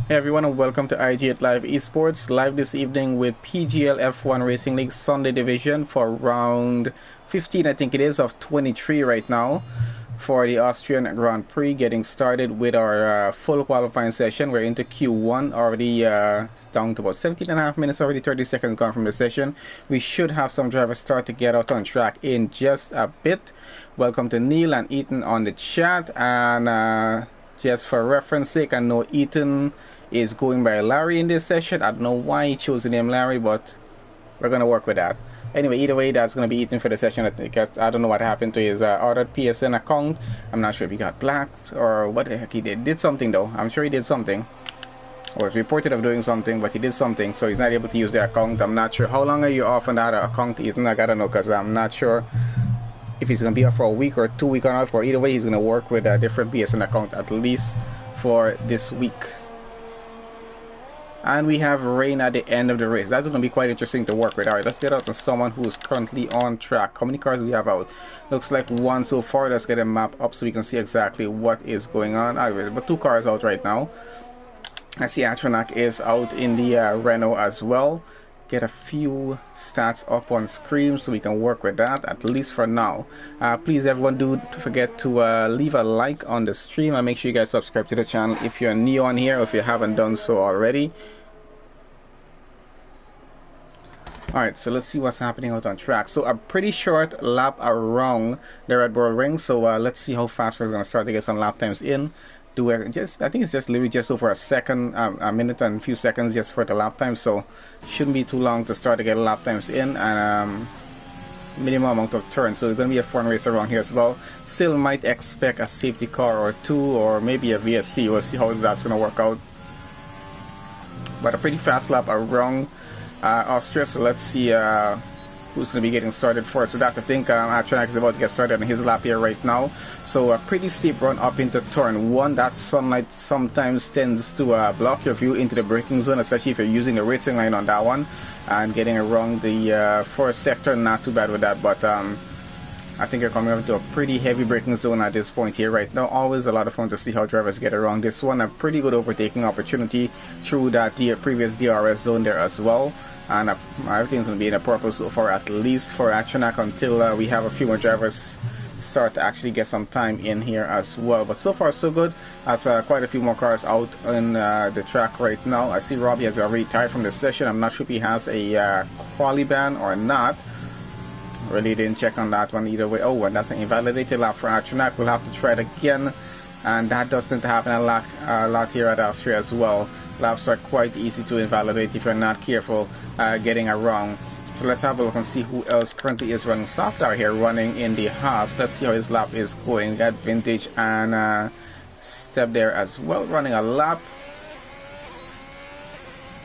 Hey everyone, and welcome to IG8Live Esports, live this evening with PGL F1 Racing League Sunday Division for round 15, I think it is, of 23 right now for the Austrian Grand Prix, getting started with our full qualifying session. We're into Q1 already, down to about 17.5 minutes, already 30 seconds gone from the session. We should have some drivers start to get out on track in just a bit. Welcome to Neil and Ethan on the chat, and just for reference sake, I know Ethan is going by Larry in this session. I don't know why he chose the name Larry, but we're going to work with that. Anyway, either way, that's going to be Ethan for the session. I don't know what happened to his ordered PSN account. I'm not sure if he got blacked or what the heck he did. Did something though. I'm sure he did something. Or was reported of doing something, but he did something, so he's not able to use the account. I'm not sure. How long are you off on that account, Ethan? I gotta know, because I'm not sure if he's going to be off for a week or 2 weeks off, or either way, he's going to work with a different PSN account at least for this week. And we have rain at the end of the race. That's going to be quite interesting to work with. Alright, let's get out to someone who is currently on track. How many cars do we have out? Looks like one so far. Let's get a map up so we can see exactly what is going on. Alright, but 2 cars out right now. I see Atronak is out in the Renault as well. Get a few stats up on screen so we can work with that, at least for now. Please everyone, do forget to leave a like on the stream and make sure you guys subscribe to the channel if you're new on here or if you haven't done so already. Alright, so let's see what's happening out on track. So a pretty short lap around the Red Bull Ring, so let's see how fast we're going to start to get some lap times in. I think it's just literally just over a minute and a few seconds just for the lap time, so shouldn't be too long to start to get lap times in, and minimum amount of turns, so it's going to be a fun race around here as well. Still might expect a safety car or two, or maybe a VSC. We'll see how that's going to work out, but a pretty fast lap around Austria, so let's see who's going to be getting started first. With that, I think Atronak is about to get started on his lap here right now. So a pretty steep run up into turn 1. That sunlight sometimes tends to block your view into the braking zone, especially if you're using the racing line on that one. And getting around the first sector, not too bad with that, but I think you're coming up to a pretty heavy braking zone at this point here right now. Always a lot of fun to see how drivers get around this one. A pretty good overtaking opportunity through that previous DRS zone there as well. And everything's going to be in a purple so far, at least for Atronak, until we have a few more drivers start to actually get some time in here as well. But so far so good. That's quite a few more cars out on the track right now. I see Robbie has already retired from the session. I'm not sure if he has a quali ban or not. Really didn't check on that one either way. Oh, and that's an invalidated lap for Atronak. We'll have to try it again, and that doesn't happen a lot here at Austria as well. Laps are quite easy to invalidate if you're not careful getting around. So let's have a look and see who else currently is running. Softar here running in the Haas. Let's see how his lap is going. We got Vintage and Step there as well running a lap.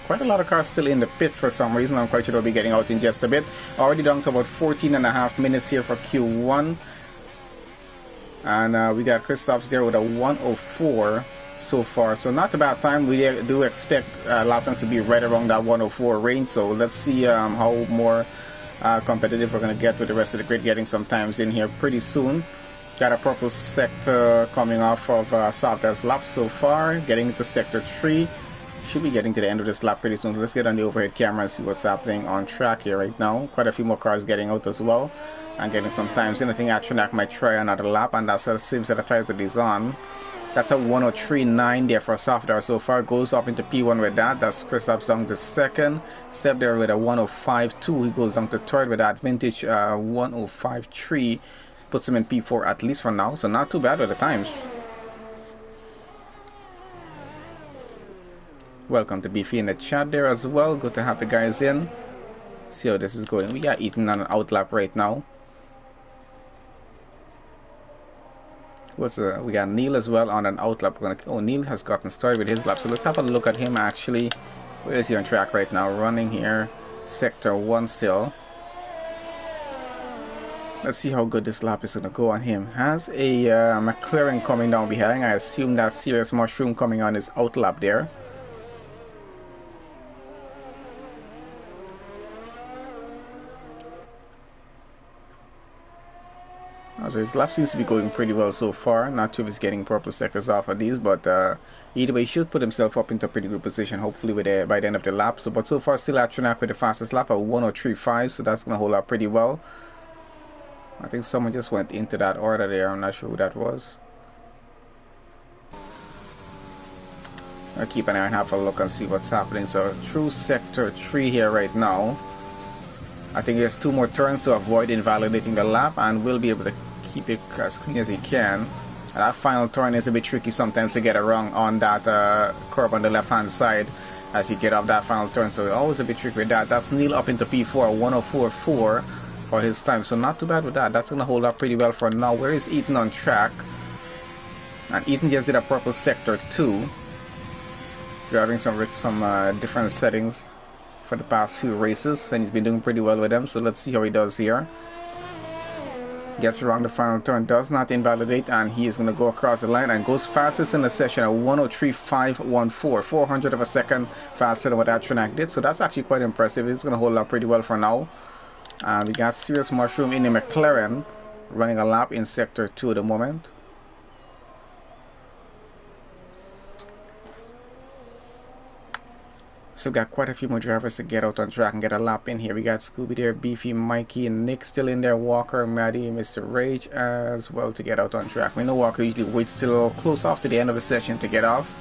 Quite a lot of cars still in the pits for some reason. I'm quite sure they'll be getting out in just a bit. Already down to about 14.5 minutes here for Q1. And we got Christoph's there with a 104 so far. So not a bad time. We do expect lap times to be right around that 104 range. So let's see how more competitive we're going to get with the rest of the grid, getting some times in here pretty soon. Got a purple sector coming off of Softar's lap so far. Getting into sector 3. Should be getting to the end of this lap pretty soon. Let's get on the overhead camera and see what's happening on track here right now. Quite a few more cars getting out as well and getting some times in. I think Atronak might try another lap, and that's the same set of tires that he's on. That's a 103.9 there for Softar so far. Goes up into P1 with that. That's Christoph down to second. Step there with a 105.2. He goes down to third with that. Vintage 105.3. Puts him in P4 at least for now. So not too bad with the times. Welcome to Beefy in the chat there as well. Good to have the guys in. See how this is going. We got Ethan on an outlap right now. We got Neil as well on an outlap. Neil has gotten started with his lap, so let's have a look at him actually. Where is he on track right now? Running here, sector 1 still. Let's see how good this lap is going to go on him. Has a McLaren coming down behind. I assume that Serious Mushroom coming on his outlap there. So his lap seems to be going pretty well so far. Not sure if he's getting purple sectors off of these, but either way, he should put himself up into a pretty good position, hopefully by the end of the lap. So, but so far, still at track with the fastest lap at 1:03.5, so that's going to hold up pretty well. I think someone just went into that order there. I'm not sure who that was. I'll keep an eye and have a look and see what's happening. So through sector 3 here right now. I think there's 2 more turns to avoid invalidating the lap, and we'll be able to keep it as clean as he can. And that final turn is a bit tricky sometimes to get it wrong on that curb on the left hand side as you get off that final turn, so always a bit tricky with that. That's Neil up into P4, 1:04.4 for his time, so not too bad with that. That's going to hold up pretty well for now. Where is Ethan on track? And Ethan just did a purple sector 2. Driving some different settings for the past few races, and he's been doing pretty well with them, so let's see how he does here. Gets around the final turn, does not invalidate, and he is going to go across the line and goes fastest in the session at 1:03.514, 400 of a second faster than what Atronak did, so that's actually quite impressive. He's going to hold up pretty well for now. And we got Serious Mushroom in the McLaren running a lap in sector 2 at the moment. Still got quite a few more drivers to get out on track and get a lap in here. We got Scooby there, Beefy, Mikey, and Nick still in there. Walker, Maddie, Mr. Rage as well to get out on track. We know Walker usually waits till close off to the end of the session to get off.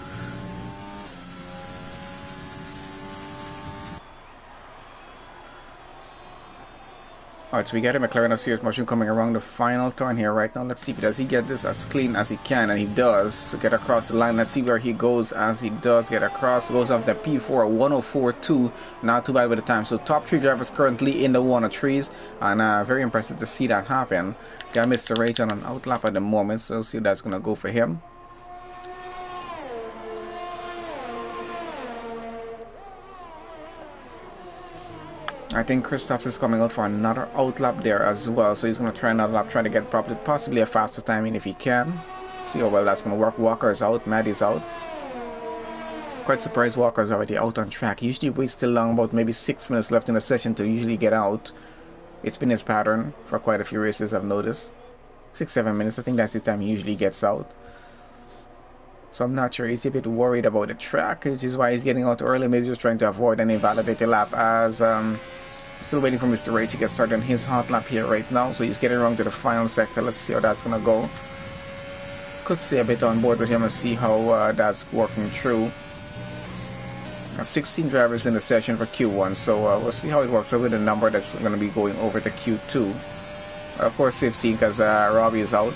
Alright, so we got a McLaren of Serious Mushroom coming around the final turn here right now. Let's see if does he get this as clean as he can, and he does. To get across the line, let's see where he goes as he does get across. Goes up to P4, 1:04.2. Not too bad with the time. So top 3 drivers currently in the 103s, and very impressive to see that happen. Got Mr. Rage on an outlap at the moment, so we'll see if that's going to go for him. I think Kristaps is coming out for another outlap there as well, so he's going to try another lap, trying to get possibly a faster timing if he can. See how well that's going to work. Walker's out, Maddie's out. Quite surprised Walker's already out on track. He usually waits till long, about maybe 6 minutes left in the session to usually get out. It's been his pattern for quite a few races, I've noticed. 6-7 minutes, I think that's the time he usually gets out. So I'm not sure, he's a bit worried about the track, which is why he's getting out early, maybe just trying to avoid an invalidated lap, as still waiting for Mr. Ray to get started on his hot lap here right now. So he's getting around to the final sector. Let's see how that's going to go. Could stay a bit on board with him and see how that's working through. 16 drivers in the session for Q1, so we'll see how it works out with the number that's going to be going over to Q2. Of course 15 because Robbie is out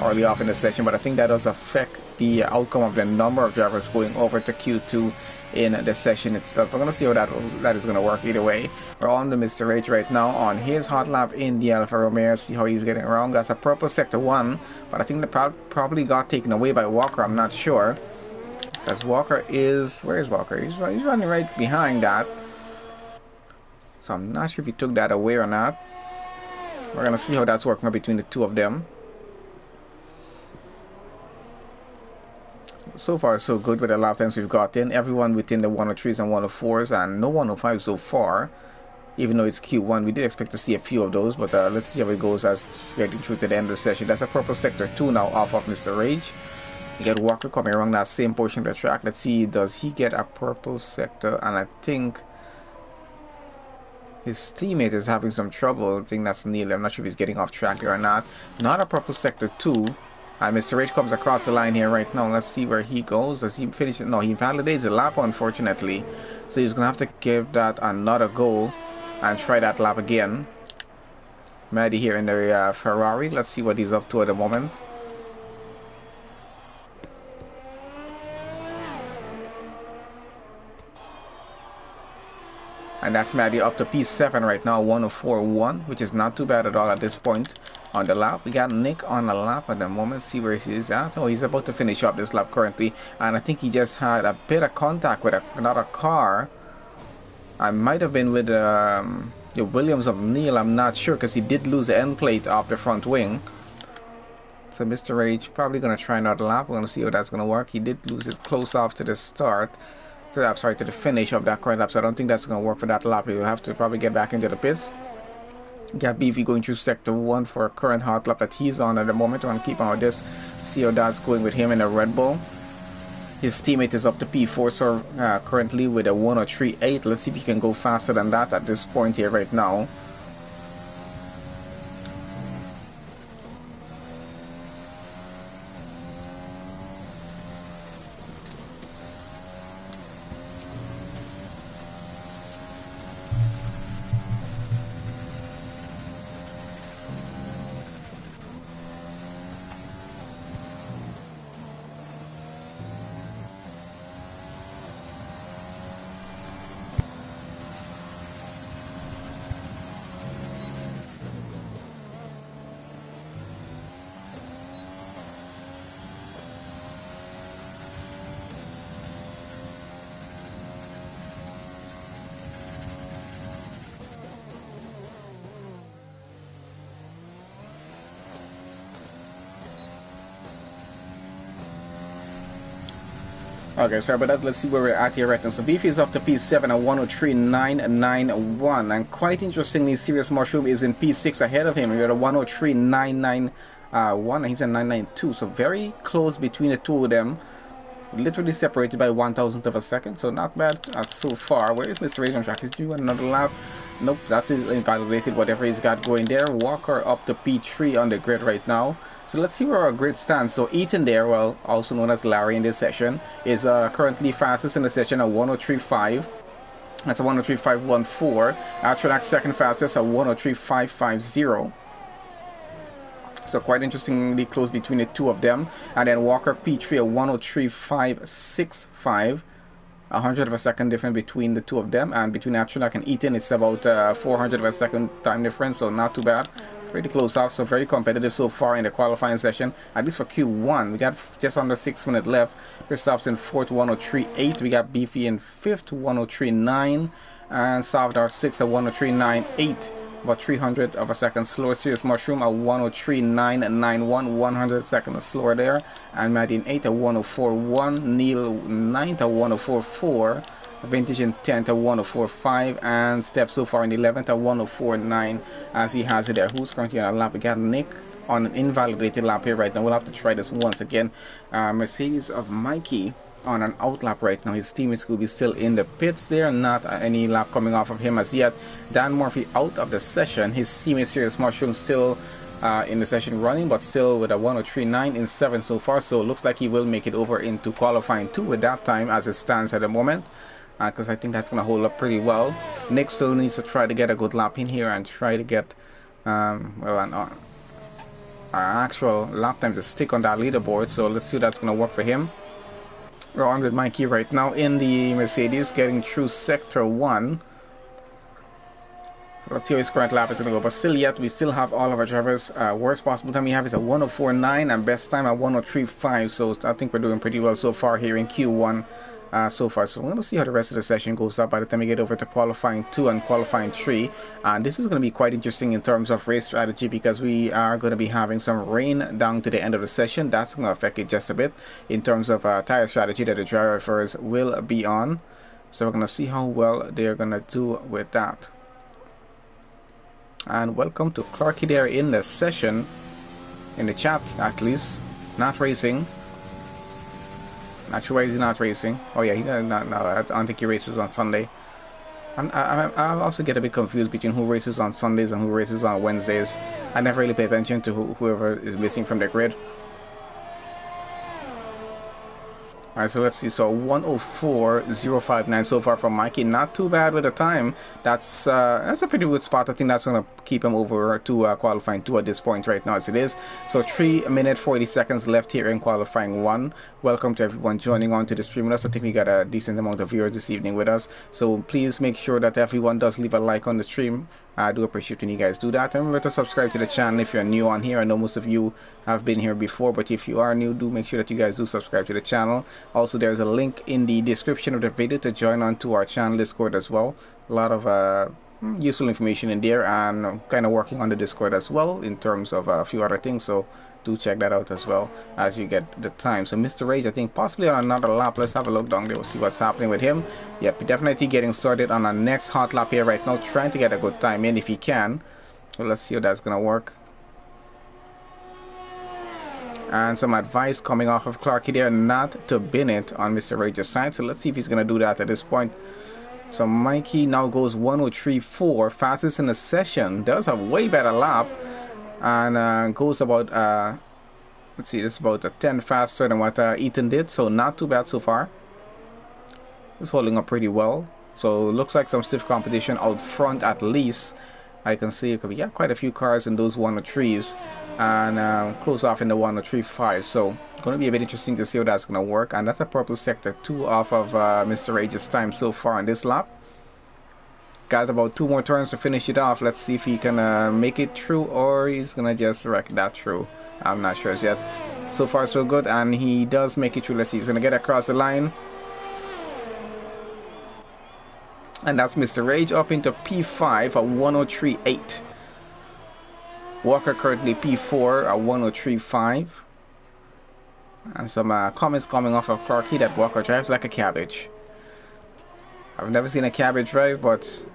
early off in the session, but I think that does affect the outcome of the number of drivers going over to Q2 in the session itself. We're going to see how that is going to work either way. We're on the Mr. H right now on his hot lap in the Alfa Romeo. See how he's getting around. That's a purple sector 1, but I think that probably got taken away by Walker. I'm not sure. As Walker is... Where is Walker? He's running right behind that. So I'm not sure if he took that away or not. We're going to see how that's working between the two of them. So far so good with the lap times we've got in. Everyone within the 103s and 104s, and no 105 so far. Even though it's Q1, we did expect to see a few of those, but let's see how it goes as getting through to the end of the session. That's a purple sector 2 now off of Mr. Rage. You get Walker coming around that same portion of the track. Let's see, does he get a purple sector? And I think his teammate is having some trouble. I think that's Neil. I'm not sure if he's getting off track there or not. Not a purple sector 2. And Mr. Rage comes across the line here right now. Let's see where he goes. Does he finish it? No, he invalidates the lap, unfortunately. So he's going to have to give that another go and try that lap again. Maddie here in the Ferrari. Let's see what he's up to at the moment. And that's Maddie up to P7 right now, 104.1, which is not too bad at all at this point on the lap. We got Nick on the lap at the moment. See where he is at. Oh, he's about to finish up this lap currently. And I think he just had a bit of contact with another car. I might have been with the Williams of Neil. I'm not sure because he did lose the end plate off the front wing. So Mr. Rage probably going to try another lap. We're going to see how that's going to work. He did lose it close off to the start. To the finish of that current lap, so I don't think that's going to work for that lap. We'll have to probably get back into the pits. Got BV going through sector 1 for a current hot lap that he's on at the moment. I want to keep on with this, see how that's going with him in a Red Bull. His teammate is up to P4, so currently with a 103.8. Let's see if he can go faster than that at this point here right now. Okay, sorry about that. Let's see where we're at here right now. So Beefy is up to P7 at 103.991. And quite interestingly, Serious Mushroom is in P6 ahead of him. We're at a 103.991 and he's at 992. So very close between the two of them. Literally separated by 1,000th of a second. So not bad so far. Where is Mr. Rage on track? Is due another lap? Nope, that's invalidated, whatever he's got going there. Walker up to P3 on the grid right now. So let's see where our grid stands. So Eaton there, well, also known as Larry in this session, is currently fastest in the session at 103.5. That's a 103.514. Atronax second fastest at 103.550. So quite interestingly close between the two of them. And then Walker P3 at 103.565. 100 of a second difference between the two of them, and between Atronac and Eaton it's about 400 of a second time difference, so not too bad. Pretty close out, so very competitive so far in the qualifying session, at least for Q1. We got just under 6 minutes left. Kristaps in 4th, 103.8. We got Beefy in 5th, 103.9, and Savdar 6th at 103.98. About 300 of a second slower. Serious Mushroom at 103.991, 100 seconds slower there. And Maddie in 8th at 104.1, Neil 9th at 104.4, Vintage in 10th at 104.5, and Step so far in 11th at 104.9 as he has it there. Who's currently on a lap? We got Nick on an invalidated lap here right now. We'll have to try this once again. Mercedes of Mikey on an out lap right now. His teammates will be still in the pits there, not any lap coming off of him as yet. Dan Murphy out of the session. His teammate Serious Mushroom still in the session running, but still with a 103.9 in 7 so far, so it looks like he will make it over into qualifying 2 with that time as it stands at the moment, because I think that's going to hold up pretty well. Nick still needs to try to get a good lap in here and try to get an actual lap time to stick on that leaderboard, so let's see if that's going to work for him. We're on with Mikey right now in the Mercedes, getting through sector 1. Let's see how his current lap is going to go, but still yet we still have all of our drivers. Worst possible time we have is a 104.9 and best time at 103.5, so I think we're doing pretty well so far here in Q1 so far. So we're going to see how the rest of the session goes up by the time we get over to qualifying 2 and qualifying 3, and this is going to be quite interesting in terms of race strategy, because we are going to be having some rain down to the end of the session. That's going to affect it just a bit in terms of tire strategy that the drivers will be on, so we're going to see how well they're going to do with that. And welcome to Clarky there in the session, in the chat at least. Not racing. Not sure why he's not racing. Oh yeah, I don't think he races on Sunday. I also get a bit confused between who races on Sundays and who races on Wednesdays. I never really pay attention to whoever is missing from the grid. Alright, so let's see. So 104.059 so far from Mikey. Not too bad with the time. That's a pretty good spot. I think that's going to keep him over to qualifying 2 at this point right now as it is. So 3 minutes 40 seconds left here in qualifying 1. Welcome to everyone joining on to the stream with us. I think we got a decent amount of viewers this evening with us. So please make sure that everyone does leave a like on the stream. I do appreciate when you guys do that. And remember to subscribe to the channel if you're new on here. I know most of you have been here before, but if you are new, do make sure that you guys do subscribe to the channel. Also, there's a link in the description of the video to join on to our channel Discord as well. A lot of useful information in there, and kind of working on the Discord as well in terms of a few other things, so do check that out as well as you get the time. So Mr. Rage, I think possibly on another lap. Let's have a look down there. We'll see what's happening with him. Yep, definitely getting started on our next hot lap here right now, trying to get a good time in if he can. So let's see how that's gonna work. And some advice coming off of Clarky there not to bin it on Mr. Rage's side. So let's see if he's gonna do that at this point. So Mikey now goes 103.4, fastest in the session. Does a way better lap, and goes about let's see, this is about a 10 faster than what Ethan did. So not too bad so far. It's holding up pretty well. So looks like some stiff competition out front at least. I can see it could be quite a few cars in those 103s, and close off in the 103.5. So going to be a bit interesting to see how that's going to work. And that's a purple sector 2 off of Mr. Rage's time so far in this lap. Got about 2 more turns to finish it off. Let's see if he can make it through, or he's going to just wreck that through. I'm not sure as yet. So far so good, and he does make it through. Let's see, he's going to get across the line. And that's Mr. Rage up into P5 at 103.8. Walker currently P4 at 103.5. And some comments coming off of Clarky that Walker drives like a cabbage. I've never seen a cabbage drive, but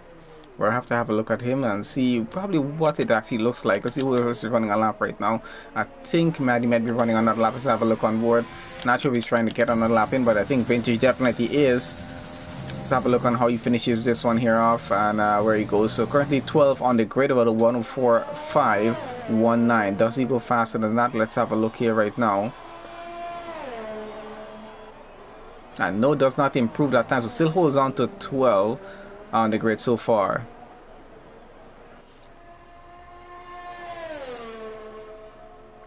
we'll have to have a look at him and see probably what it actually looks like. Let's see who is running a lap right now. I think Maddie might be running another lap. Let's have a look on board. Not sure if he's trying to get another lap in, but I think Vintage definitely is. Let's have a look on how he finishes this one here off, and where he goes. So currently 12 on the grid, about a 104.519. Does he go faster than that? Let's have a look here right now. And no, does not improve that time, so still holds on to 12 on the grid so far.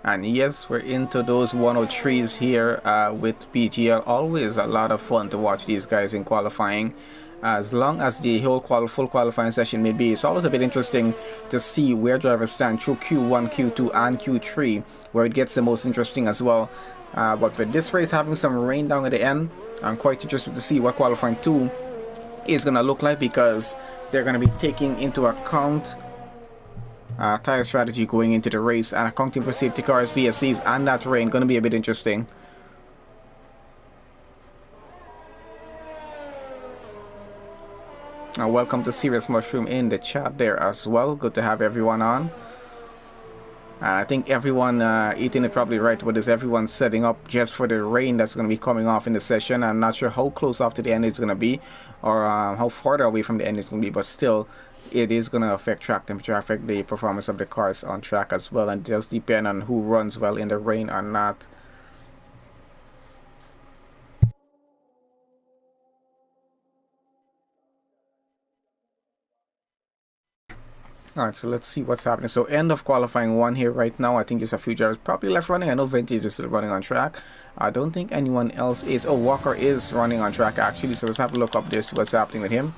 And yes, we're into those 103s here with PGL. Always a lot of fun to watch these guys in qualifying. As long as the whole full qualifying session may be, it's always a bit interesting to see where drivers stand through Q1, Q2, and Q3, where it gets the most interesting as well. But for this race having some rain down at the end, I'm quite interested to see what qualifying 2 is going to look like, because they're going to be taking into account tire strategy going into the race and accounting for safety cars, VSCs, and that rain. Going to be a bit interesting. Welcome to Serious Mushroom in the chat there as well. Good to have everyone on. I think everyone eating it probably right. What is everyone setting up just for the rain that's going to be coming off in the session? I'm not sure how close off to the end it's going to be, or how far away from the end it's going to be, but still it is going to affect track temperature, affect the performance of the cars on track as well, and it does depend on who runs well in the rain or not. Alright, so let's see what's happening. So end of qualifying 1 here right now. I think there's a few drivers probably left running. I know Vintage is still running on track. I don't think anyone else is. Oh, Walker is running on track actually. So let's have a look up there, see what's happening with him.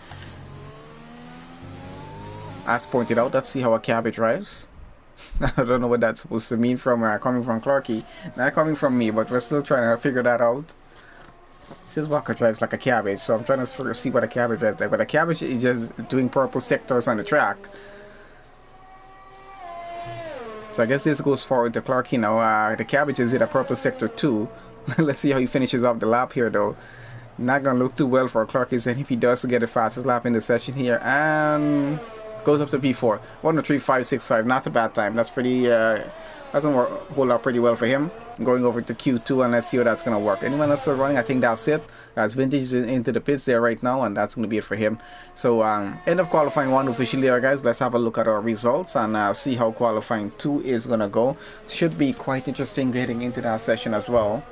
As pointed out, let's see how a cabbage drives. I don't know what that's supposed to mean from coming from Clarky. Not coming from me, but we're still trying to figure that out. It says Walker drives like a cabbage, so I'm trying to see what a cabbage drives like. But a cabbage is just doing purple sectors on the track. So I guess this goes forward to Clarky now. The cabbage is in a purple sector 2. Let's see how he finishes off the lap here though. Not gonna look too well for Clarky, and if he does get the fastest lap in the session here, and goes up to P4, 103.565. Not a bad time. That's pretty. Doesn't hold up pretty well for him. Going over to Q2, and let's see how that's gonna work. Anyone else still running? I think that's it. As Vintage is into the pits there right now, and that's gonna be it for him. So end of qualifying 1 officially there, guys. Let's have a look at our results and see how qualifying 2 is gonna go. Should be quite interesting getting into that session as well.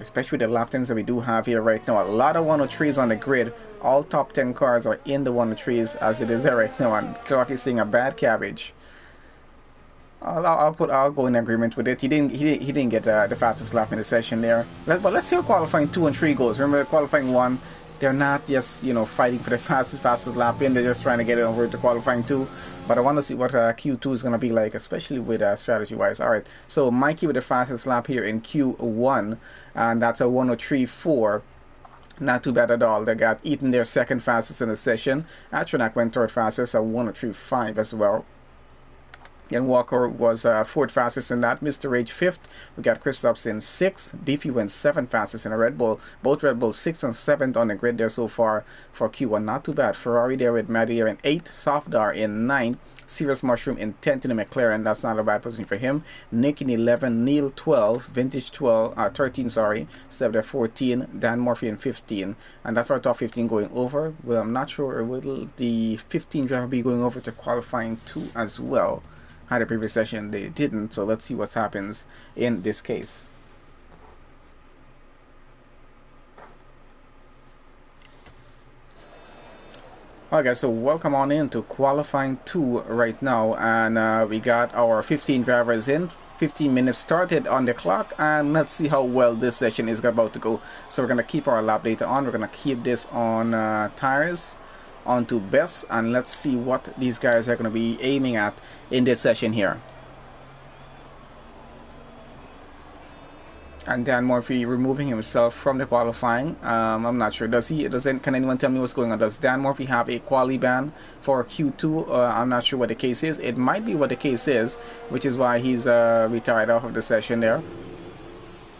Especially the lap times that we do have here right now. A lot of 103s on the grid. All top 10 cars are in the 103s as it is there right now, and Clark is seeing a bad cabbage. I'll go in agreement with it. He didn't get the fastest lap in the session there. But let's see how qualifying 2 and 3 goes. Remember, qualifying 1, they're not just fighting for the fastest lap in. They're just trying to get it over to qualifying 2. But I want to see what Q2 is going to be like, especially with strategy wise. All right, so Mikey with the fastest lap here in Q1, and that's a 103.4. Not too bad at all. They got Ethan their second fastest in the session. Atronak went third fastest at 103.5 as well. Ian Walker was fourth fastest in that. Mr. Rage fifth. We got Christophs in sixth. Beefy went seventh fastest in a Red Bull. Both Red Bulls sixth and seventh on the grid there so far for Q1. Not too bad. Ferrari there with Maddie in eighth. Sofdar in ninth. Serious Mushroom in 10th in the McLaren. That's not a bad position for him. Nick in 11. Neil 12. Vintage 13, sorry. Step there 14. Dan Murphy in 15. And that's our top 15 going over. Well, I'm not sure. Will the 15 driver be going over to qualifying 2 as well? Had a previous session, they didn't. So let's see what happens in this case. Alright guys, so welcome on in to qualifying 2 right now, and we got our 15 drivers in. 15 minutes started on the clock, and let's see how well this session is about to go. So we're going to keep our lap data on. We're going to keep this on tires, onto best, and let's see what these guys are going to be aiming at in this session here. And Dan Murphy removing himself from the qualifying. I'm not sure. Can anyone tell me what's going on? Does Dan Murphy have a quali ban for Q2? I'm not sure what the case is. It might be what the case is, which is why he's retired off of the session there.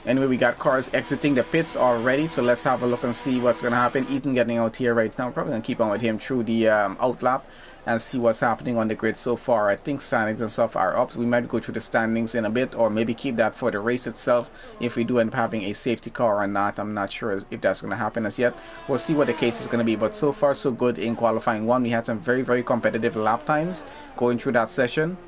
Anyway, we got cars exiting the pits already, so let's have a look and see what's going to happen. Ethan getting out here right now. Probably going to keep on with him through the outlap and see what's happening on the grid so far. I think standings and stuff are up. So we might go through the standings in a bit, or maybe keep that for the race itself if we do end up having a safety car or not. I'm not sure if that's going to happen as yet. We'll see what the case is going to be, but so far so good in qualifying 1. We had some very, very competitive lap times going through that session.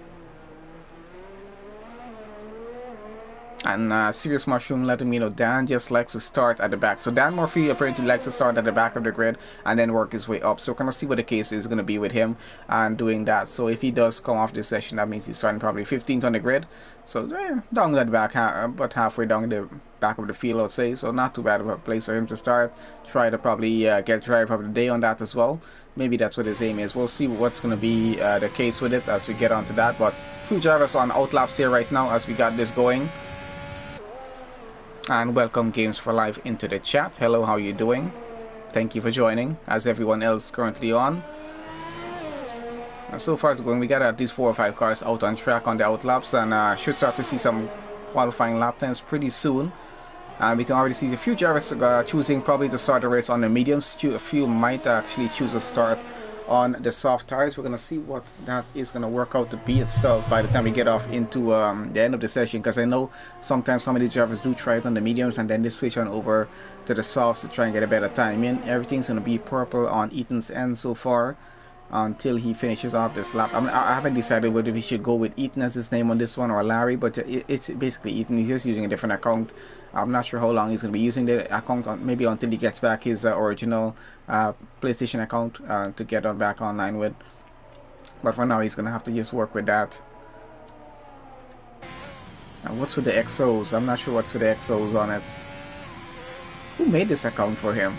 And Serious Mushroom letting me know Dan just likes to start at the back. So Dan Murphy apparently likes to start at the back of the grid and then work his way up. So we're going to see what the case is going to be with him and doing that. So if he does come off this session, that means he's starting probably 15th on the grid. So down at the back, but halfway down the back of the field, I'd say. So not too bad of a place for him to start. Try to probably get driver of the day on that as well. Maybe that's what his aim is. We'll see what's going to be the case with it as we get onto that. But few drivers on outlaps here right now as we got this going. And welcome Games for Life into the chat. Hello, how you doing? Thank you for joining, as everyone else currently on. And so far it's going. We got at least 4 or 5 cars out on track on the outlaps, and should start to see some qualifying lap times pretty soon. And we can already see a few drivers choosing probably to start the race on the mediums. A few might actually choose to start on the soft tires. We're going to see what that is going to work out to be itself by the time we get off into the end of the session, because I know sometimes some of these drivers do try it on the mediums and then they switch on over to the softs to try and get a better time in. Everything's going to be purple on Ethan's end so far until he finishes off this lap. I haven't decided whether we should go with Ethan as his name on this one or Larry, but it's basically Ethan. He's just using a different account. I'm not sure how long he's going to be using the account, maybe until he gets back his original PlayStation account to get on back online with. But for now, he's going to have to just work with that. And what's with the XOs? I'm not sure what's with the XOs on it. Who made this account for him?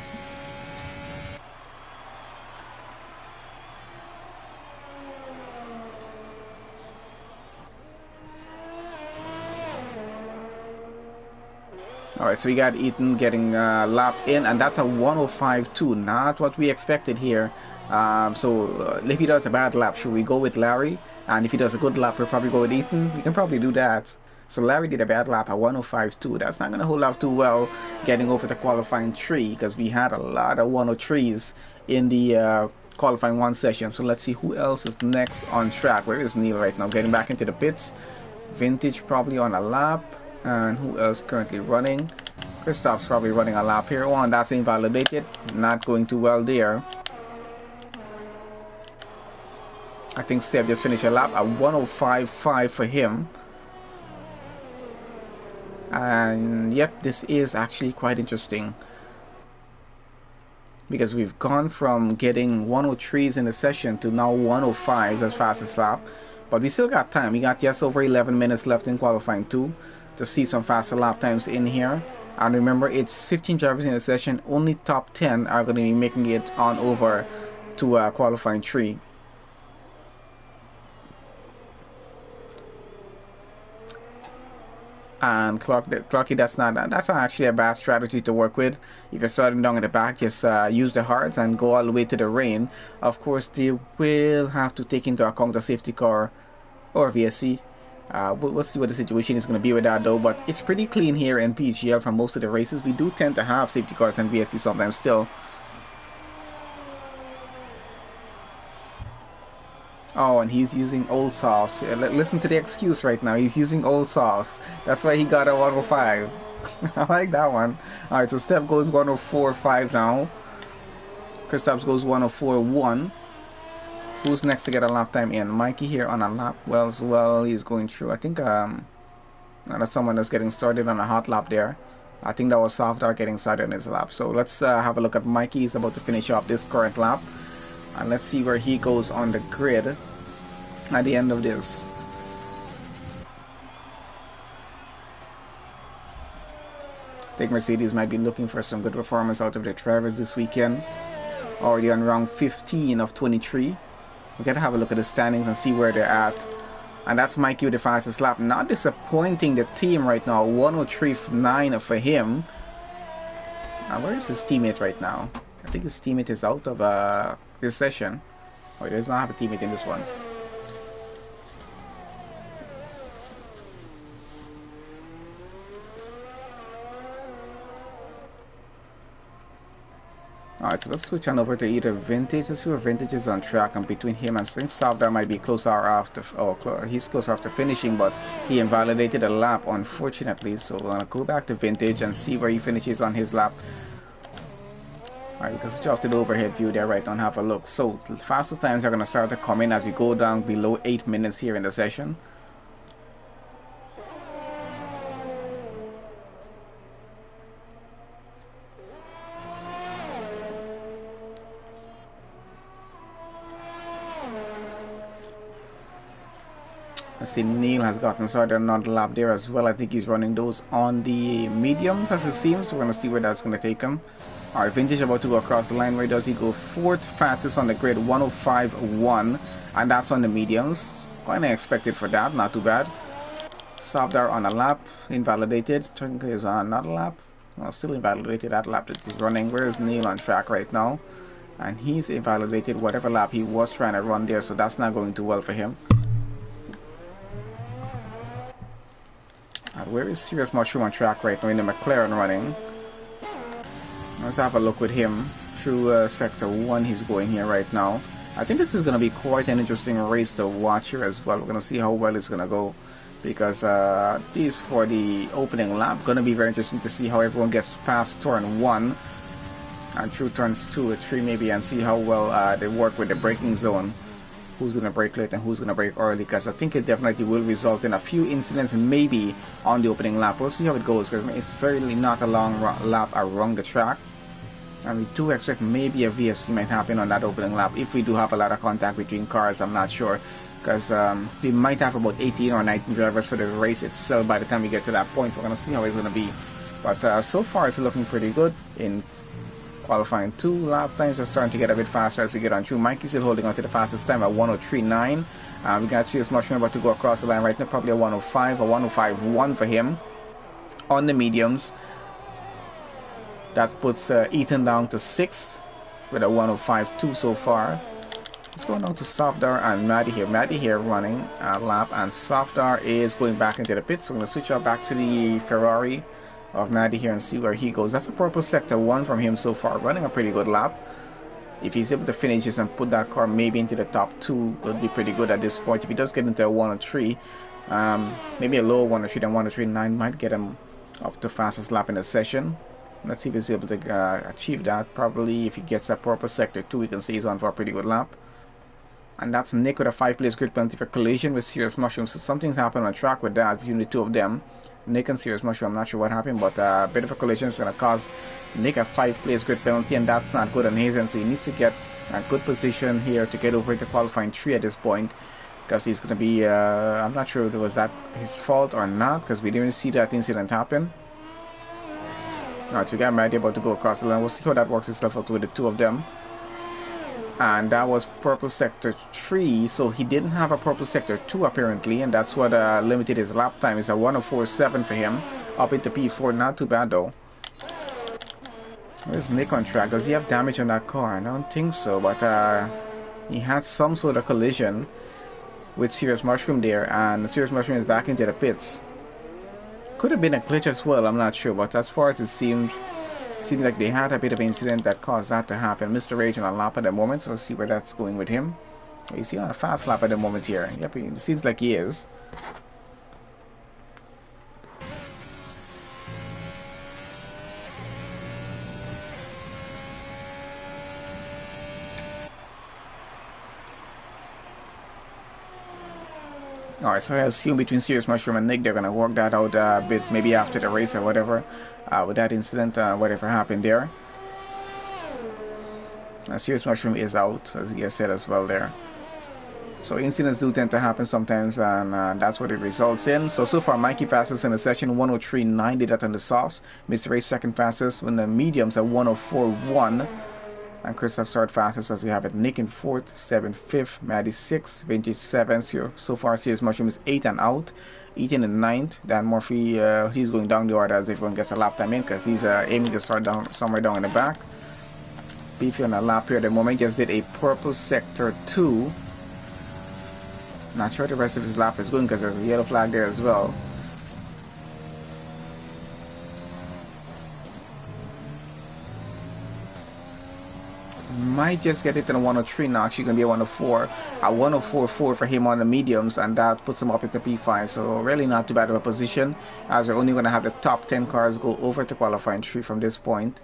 Alright, so we got Ethan getting lap in, and that's a 105.2, not what we expected here. So if he does a bad lap, should we go with Larry? And if he does a good lap, we'll probably go with Ethan. We can probably do that. So Larry did a bad lap at 105.2. That's not going to hold up too well getting over the qualifying 3, because we had a lot of 103s in the qualifying 1 session. So let's see who else is next on track. Where is Neil right now? Getting back into the pits. Vintage probably on a lap. And who else currently running? Christoph's probably running a lap here. One that's invalidated. Not going too well there. I think Seb just finished a lap at 105.5 for him. And yep, this is actually quite interesting, because we've gone from getting 103s in the session to now 105s as fastest lap. But we still got time. We got just over 11 minutes left in qualifying 2 to see some faster lap times in here. And remember, it's 15 drivers in the session. Only top 10 are going to be making it on over to qualifying 3. And Clocky, that's actually a bad strategy to work with. If you're starting down at the back, just use the hards and go all the way to the rain. Of course, they will have to take into account the safety car or VSC. We'll see what the situation is going to be with that though, but it's pretty clean here in PGL for most of the races. We do tend to have safety cars and VSC sometimes still. Oh, and he's using old softs. Listen to the excuse right now. He's using old softs. That's why he got a 105. I like that one. Alright, so Steph goes 104.5 now. Kristaps goes 104.1. Who's next to get a lap time in? Mikey here on a lap. Well, he's going through. I think that's someone that's getting started on a hot lap there. I think that was Softar getting started on his lap. So let's have a look at Mikey. He's about to finish off this current lap. And let's see where he goes on the grid at the end of this. I think Mercedes might be looking for some good performance out of their drivers this weekend. Already on round 15 of 23. We gotta have a look at the standings and see where they're at. And that's Mikey with the fastest lap. Not disappointing the team right now. 103.9 for him. Now, where is his teammate right now? I think his teammate is out of this session. Oh, he does not have a teammate in this one. Alright, so let's switch on over to either Vintage. Let's see where Vintage is on track, and between him and I think Savdar might be closer after. Oh, he's closer after finishing, but he invalidated a lap, unfortunately. So we're gonna go back to Vintage and see where he finishes on his lap. Alright, because it's just the overhead view there right now and have a look. So the fastest times are going to start to come in as we go down below 8 minutes here in the session. I see Neil has gotten started on another lap there as well. I think he's running those on the mediums as it seems. We're going to see where that's going to take him. Alright, Vintage about to go across the line. Where does he go? Fourth fastest on the grid, 105.1, and that's on the mediums. Kind of expected for that, not too bad. Savdar on a lap, invalidated. Trinka is on another lap. Well, still invalidated that lap that he's running. Where is Neil on track right now? And he's invalidated whatever lap he was trying to run there, so that's not going too well for him. And where is Serious Mushroom on track right now in the McLaren running? Let's have a look with him through sector 1. He's going here right now. I think this is going to be quite an interesting race to watch here as well. We're going to see how well it's going to go, because these for the opening lap going to be very interesting to see how everyone gets past turn 1 and through turns 2 or 3 maybe, and see how well they work with the braking zone. Who's going to brake late and who's going to brake early, because I think it definitely will result in a few incidents maybe on the opening lap. We'll see how it goes, because it's really not a long lap around the track. And we do expect maybe a VSC might happen on that opening lap if we do have a lot of contact between cars. I'm not sure, because we might have about 18 or 19 drivers for the race itself by the time we get to that point. We're going to see how it's going to be. But so far it's looking pretty good in qualifying 2. Lap times are starting to get a bit faster as we get on through. Mikey's still holding on to the fastest time at 103.9. We got Serious Mushroom about to go across the line right now, probably a 105 or 105.1 for him on the mediums. That puts Ethan down to 6th with a 105.2 so far. Let's go down to Sofdar and Maddie here. Maddie here running a lap, and Sofdar is going back into the pits. So I'm going to switch out back to the Ferrari of Maddie here and see where he goes. That's a purple sector 1 from him so far, running a pretty good lap. If he's able to finish this and put that car maybe into the top 2, would be pretty good at this point. If he does get into a 103, maybe a lower 103 than 103.9 might get him up to fastest lap in the session. Let's see if he's able to achieve that. Probably if he gets a purple sector 2, we can see he's on for a pretty good lap. And that's Nick with a 5-place grid penalty for collision with Serious Mushroom. So something's happened on track with that between the two of them. Nick and Serious Mushroom, I'm not sure what happened, but a bit of a collision is going to cause Nick a 5-place grid penalty, and that's not good on his end. So he needs to get a good position here to get over into qualifying 3 at this point, because he's going to be, I'm not sure if it was that his fault or not, because we didn't see that incident happen. Alright, so we got Maddie about to go across the line. We'll see how that works itself out with the two of them. And that was purple sector 3, so he didn't have a purple sector 2 apparently, and that's what limited his lap time. It's a 104.7 for him, up into P4. Not too bad though. Where's Nick on track? Does he have damage on that car? I don't think so, but he had some sort of collision. with Serious Mushroom there, and Serious Mushroom is back into the pits. Could have been a glitch as well, I'm not sure, but as far as it seems like they had a bit of an incident that caused that to happen. Mr. Rage on a lap at the moment, so we'll see where that's going with him. You see on a fast lap at the moment here. Yep, it seems like he is. Alright, so I assume between Serious Mushroom and Nick, they're going to work that out a bit, maybe after the race or whatever, with that incident, whatever happened there. Serious Mushroom is out, as he has said as well there. So incidents do tend to happen sometimes, and that's what it results in. So far, Mikey fastest in the session, 103.9, did that on the softs. Mr. Ray second fastest, when the mediums at 104.1. And Christoph started fastest as we have it. Nick in 4th, 7th, 5th, Maddie 6th, Vintage 7th. So far, Serious Mushroom is 8 and out. Ethan in 9th. Dan Murphy, he's going down the order as everyone gets a lap time in because he's aiming to start down somewhere down in the back. Beefy on a lap here at the moment. Just did a purple sector 2. Not sure the rest of his lap is going because there's a yellow flag there as well. Might just get it in a 103 now. Actually going to be a 104. A 104.4 for him on the mediums, and that puts him up into P5. So really not too bad of a position, as we're only going to have the top 10 cars go over to qualifying 3 from this point.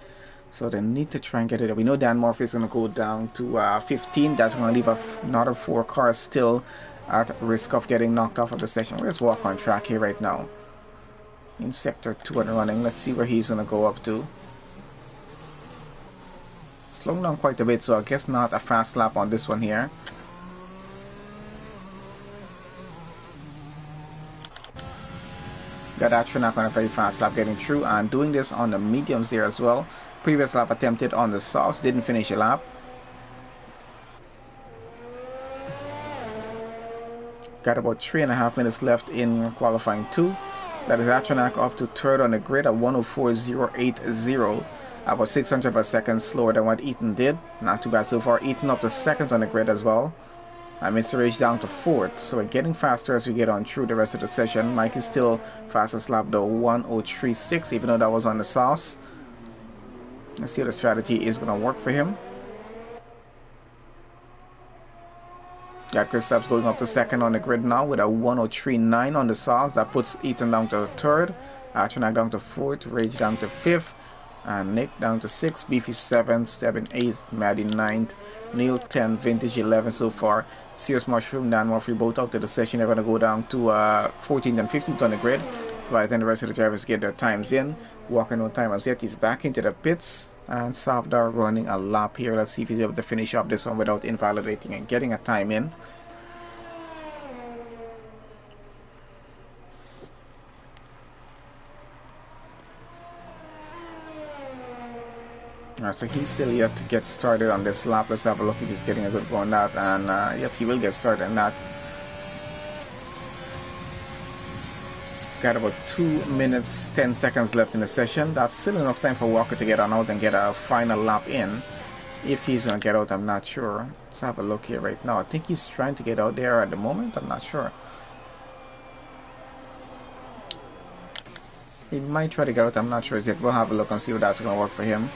So they need to try and get it. We know Dan Murphy is going to go down to 15. That's going to leave another 4 cars still at risk of getting knocked off of the session. Where's Walk on track here right now? In sector 2 and running. Let's see where he's going to go up to. Slowing down quite a bit, so I guess not a fast lap on this one here. Got Astronaut on a very fast lap getting through, and doing this on the mediums there as well. Previous lap attempted on the softs, didn't finish a lap. Got about 3.5 minutes left in qualifying 2. That is Astronaut up to 3rd on the grid at 104.080. About 600 of a second slower than what Ethan did. Not too bad so far. Ethan up to 2nd on the grid as well. And Mr. H down to 4th. So we're getting faster as we get on through the rest of the session. Mike is still fastest lap though, 103.6, even though that was on the softs. Let's see how the strategy is going to work for him. Got Kristaps going up to 2nd on the grid now with a 103.9 on the softs. That puts Ethan down to 3rd. Atronak down to 4th. Rage down to 5th. And Nick down to 6th, Beefy 7th, 7th, 8th, Maddie 9th, Neil 10th, Vintage 11th so far. Serious Mushroom, Dan Murphy both out to the session. They're going to go down to 14th and 15th on the grid. By then the rest of the drivers get their times in. Walker no time as yet. He's back into the pits. And Savdar running a lap here. Let's see if he's able to finish up this one without invalidating and getting a time in. Alright, so he's still yet to get started on this lap. Let's have a look if he's getting a good go on that. And yep, he will get started on that. Got about 2 minutes 10 seconds left in the session. That's still enough time for Walker to get on out and get a final lap in. If he's gonna get out, I'm not sure. Let's have a look here right now. I think he's trying to get out there at the moment. I'm not sure. He might try to get out. I'm not sure yet. We'll have a look and see if that's gonna work for him.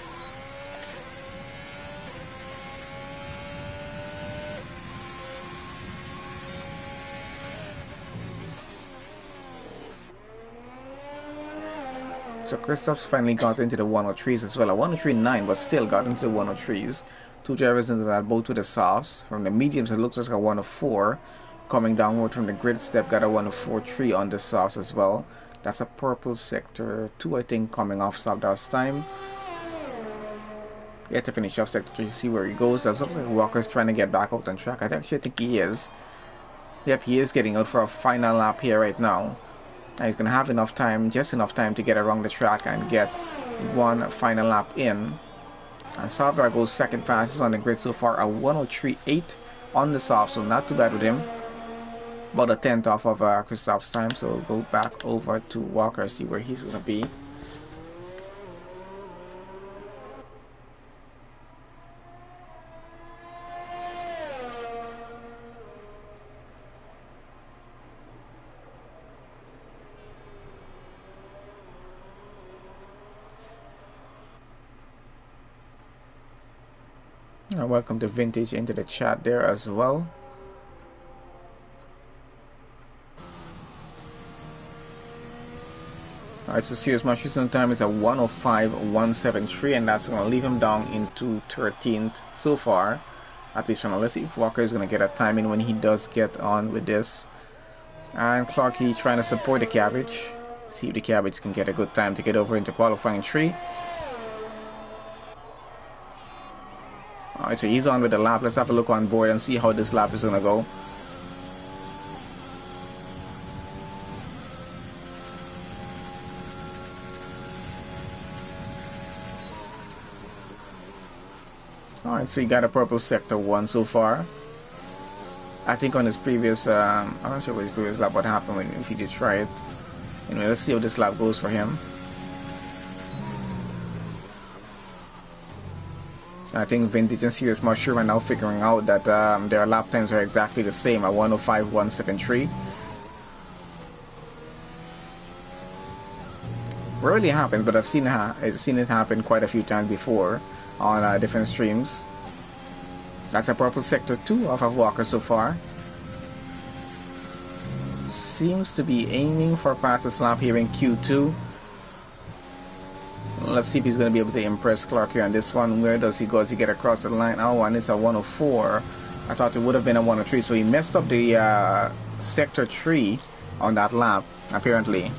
So Christoph's finally got into the 103s as well. A 103.9, but still got into the 103s. 2 drivers into that, both with the softs. From the mediums, it looks like a 104. Coming downward from the grid step, got a 104.3 on the softs as well. That's a purple sector 2, I think, coming off Savdar's time. Yet to finish off sector 3, see where he goes. Does look like Walker's trying to get back out on track. I actually think he is. Yep, he is getting out for a final lap here right now. And he's going to have enough time, just enough time to get around the track and get one final lap in. And Savdar goes 2nd fastest on the grid so far, a 103.8 on the soft, so not too bad with him. About a 10th off of Christoph's time, so we'll go back over to Walker, see where he's going to be. Welcome to Vintage into the chat there as well. Alright, so serious match recent time is a 105.173, and that's going to leave him down into 13th so far. At least for now. Let's see if Walker is going to get a time in when he does get on with this. And Clarky trying to support the Cabbage. See if the Cabbage can get a good time to get over into qualifying 3. Alright, so he's on with the lap. Let's have a look on board and see how this lap is going to go. Alright, so you got a purple sector 1 so far. I think on his previous, I'm not sure what his previous lap, what happened when, if he did try it. Anyway, let's see how this lap goes for him. I think Vintage and Serious Mushroom are now figuring out that their lap times are exactly the same at 105.173. Rarely happens, but I've seen it happen quite a few times before on different streams. That's a purple sector 2 off of Walker so far. Seems to be aiming for fastest lap here in Q2. Let's see if he's going to be able to impress Clark here on this one. Where does he go? Does he get across the line? Oh, and it's a 104. I thought it would have been a 103. So he messed up the sector 3 on that lap, apparently.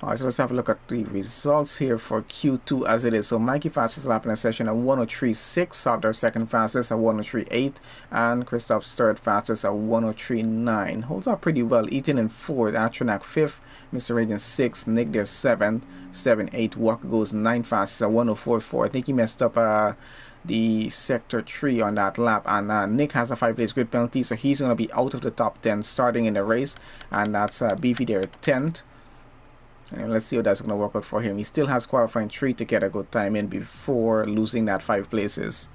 Alright, so let's have a look at the results here for Q2 as it is. So Mikey fastest lap in the session at 103.6, Softer second fastest at 103.8, and Christoph's third fastest at 103.9. Holds up pretty well. Eaton in 4th, Atronac 5th, Mr. Radiant 6th, Nick there 7th, 7-8, Walker goes 9 fastest at 104.4. I think he messed up the sector 3 on that lap, and Nick has a 5-place grid penalty, so he's going to be out of the top 10 starting in the race, and that's Beefy there at 10th. And let's see how that's going to work out for him. He still has qualifying 3 to get a good time in before losing that 5 places.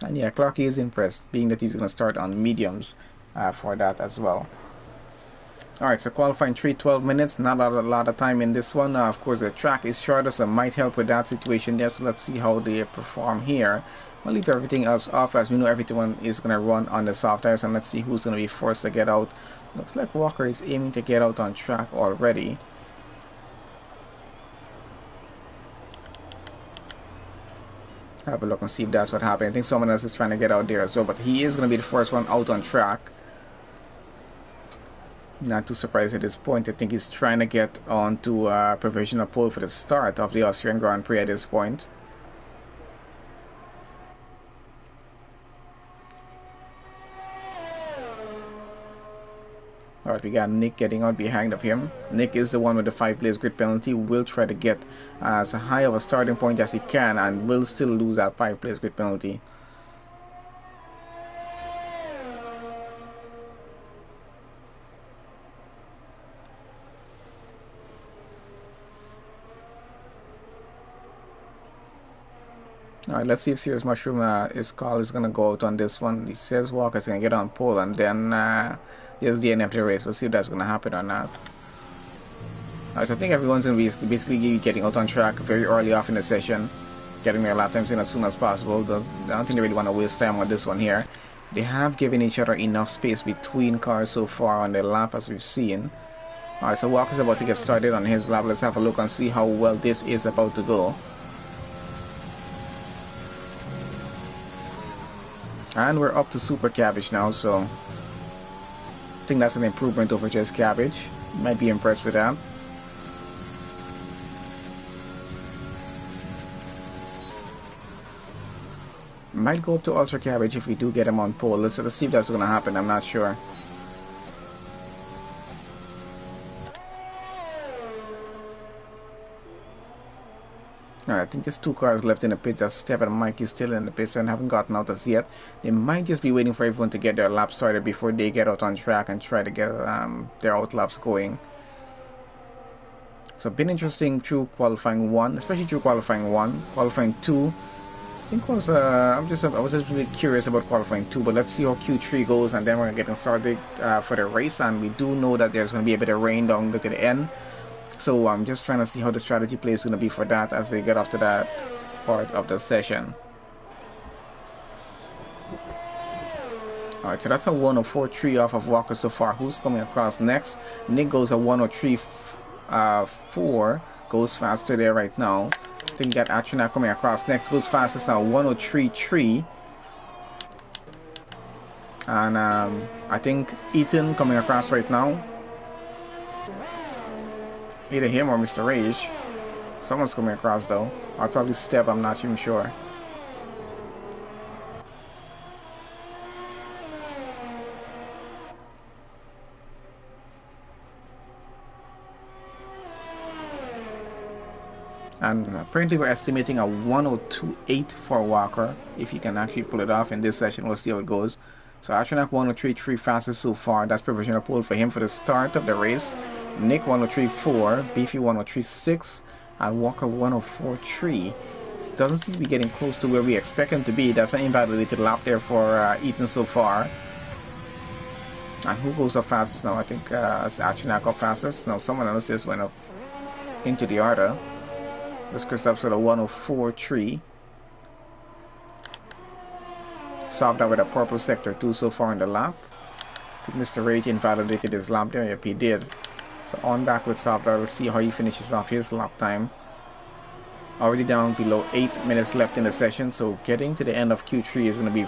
And yeah, Clarky is impressed, being that he's going to start on mediums for that as well. Alright, so qualifying 3, 12 minutes, not a lot of time in this one. Of course, the track is shorter, so it might help with that situation there. So let's see how they perform here. We'll leave everything else off as we know everyone is going to run on the soft tires, and let's see who's going to be forced to get out. Looks like Walker is aiming to get out on track already. Have a look and see if that's what happened. I think someone else is trying to get out there as well, but he is going to be the first one out on track. Not too surprised at this point. I think he's trying to get onto a provisional pole for the start of the Austrian Grand Prix at this point. Alright, we got Nick getting out behind of him. Nick is the one with the 5-place grid penalty. Will try to get as high of a starting point as he can and will still lose that 5-place grid penalty. Alright, let's see if Serious Mushroom, his call is going to go out on this one. He says Walker's going to get on pole, and then there's the empty race. We'll see if that's going to happen or not. Alright, so I think everyone's going to be basically getting out on track very early off in the session, getting their lap times in as soon as possible. I don't think they really want to waste time on this one here. They have given each other enough space between cars so far on their lap, as we've seen. Alright, so Walker's about to get started on his lap. Let's have a look and see how well this is about to go. And we're up to Super Cabbage now, so I think that's an improvement over just Cabbage. Might be impressed with that. Might go up to Ultra Cabbage if we do get him on pole. Let's see if that's going to happen. I'm not sure. Alright, I think there's 2 cars left in the pits. As Step and Mike is still in the pits and haven't gotten out as yet. They might just be waiting for everyone to get their lap started before they get out on track and try to get their out laps going. So been interesting through qualifying 1, especially through qualifying 1. Qualifying 2, I think was I was just really curious about qualifying 2, but let's see how Q3 goes, and then we're getting started for the race. And we do know that there's going to be a bit of rain down to the end, so I'm just trying to see how the strategy play is going to be for that as they get off to that part of the session. Alright, so that's a 104.3 off of Walker so far. Who's coming across next? Nick goes a 103.4, goes faster there right now. I think that Atrina coming across next, goes fastest now, 103.3. And I think Ethan coming across right now. Either him or Mr. Rage. Someone's coming across though. Or probably Step, I'm not even sure. And apparently we're estimating a 102.8 for Walker. If he can actually pull it off in this session, we'll see how it goes. So Atronak 103.3 fastest so far. That's provisional pole for him for the start of the race. Nick 103.4, Beefy 103.6, and Walker 104.3. It doesn't seem to be getting close to where we expect him to be. That's an invalidated lap there for Ethan so far. And who goes up fastest now? I think it's Atronak up fastest. No, someone else just went up into the order. This Kristaps with a 104.3. Solved out with a purple sector 2 so far in the lap. I think Mr. Rage invalidated his lap there. Yep, he did. So on back with Solved. We'll see how he finishes off his lap time. Already down below 8 minutes left in the session. So getting to the end of Q3 is going to be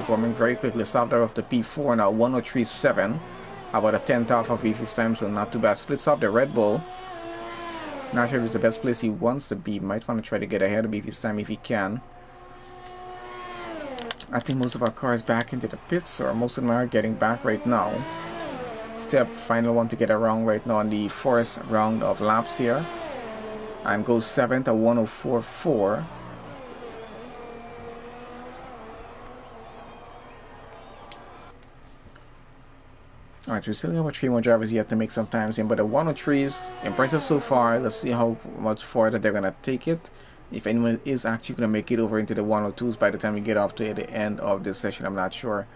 going very quickly. Solved up to P4 now, 103.7. About a 10th off of Beefy's time, so not too bad. Splits off the Red Bull. Not sure if it's the best place he wants to be. Might want to try to get ahead of Beefy's time if he can. I think most of our cars back into the pits, or most of them are getting back right now. Step, final one to get around right now on the first round of laps here. And goes 7th at 104.4. Alright, so we still have 3 more drivers yet to make some times in, but the 103 is impressive so far. Let's see how much further they're going to take it. If anyone is actually going to make it over into the 102s by the time we get off to the end of this session, I'm not sure.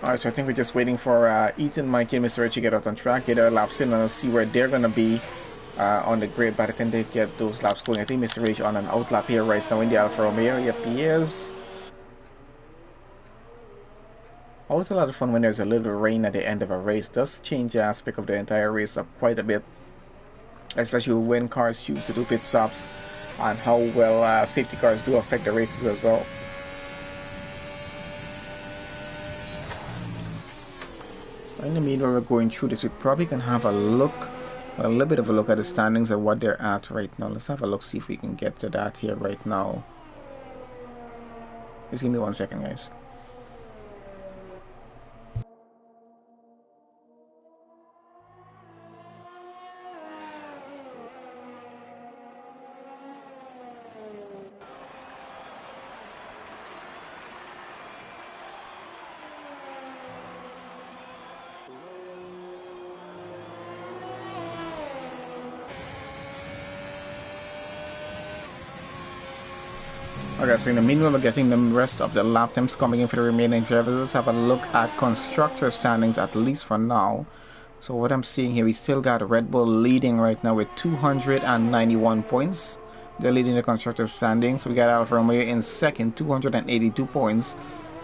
Alright, so I think we're just waiting for Ethan, Mikey, and Mr. Rich to get out on track, get their laps in, and see where they're going to be on the grid by the time they get those laps going. I think Mr. Rich on an out lap here right now in the Alfa Romeo. Yep, he is. Always a lot of fun when there's a little rain at the end of a race. Does change the aspect of the entire race up quite a bit, especially when cars choose to do pit stops, and how well safety cars do affect the races as well. In the meanwhile we're going through this, we probably can have a look, a little bit of a look at the standings and what they're at right now. Let's have a look, see if we can get to that here right now. Just give me 1 second, guys. Okay, so in the meanwhile we're getting the rest of the lap times coming in for the remaining drivers. Let's have a look at Constructor Standings, at least for now. So what I'm seeing here, we still got Red Bull leading right now with 291 points. They're leading the Constructor Standings. We got Alfa Romeo in second, 282 points.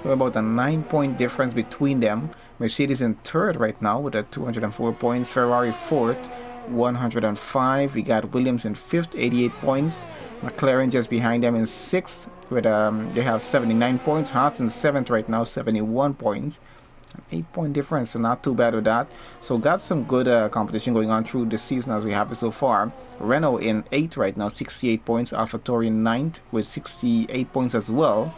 We have about a 9-point difference between them. Mercedes in third right now with a 204 points. Ferrari fourth, 105. We got Williams in fifth, 88 points. McLaren just behind them in sixth with they have 79 points. Haas in seventh right now, 71 points. 8-point difference, so not too bad with that. So got some good competition going on through the season as we have it so far. Renault in 8th right now, 68 points. AlphaTauri in 9th with 68 points as well.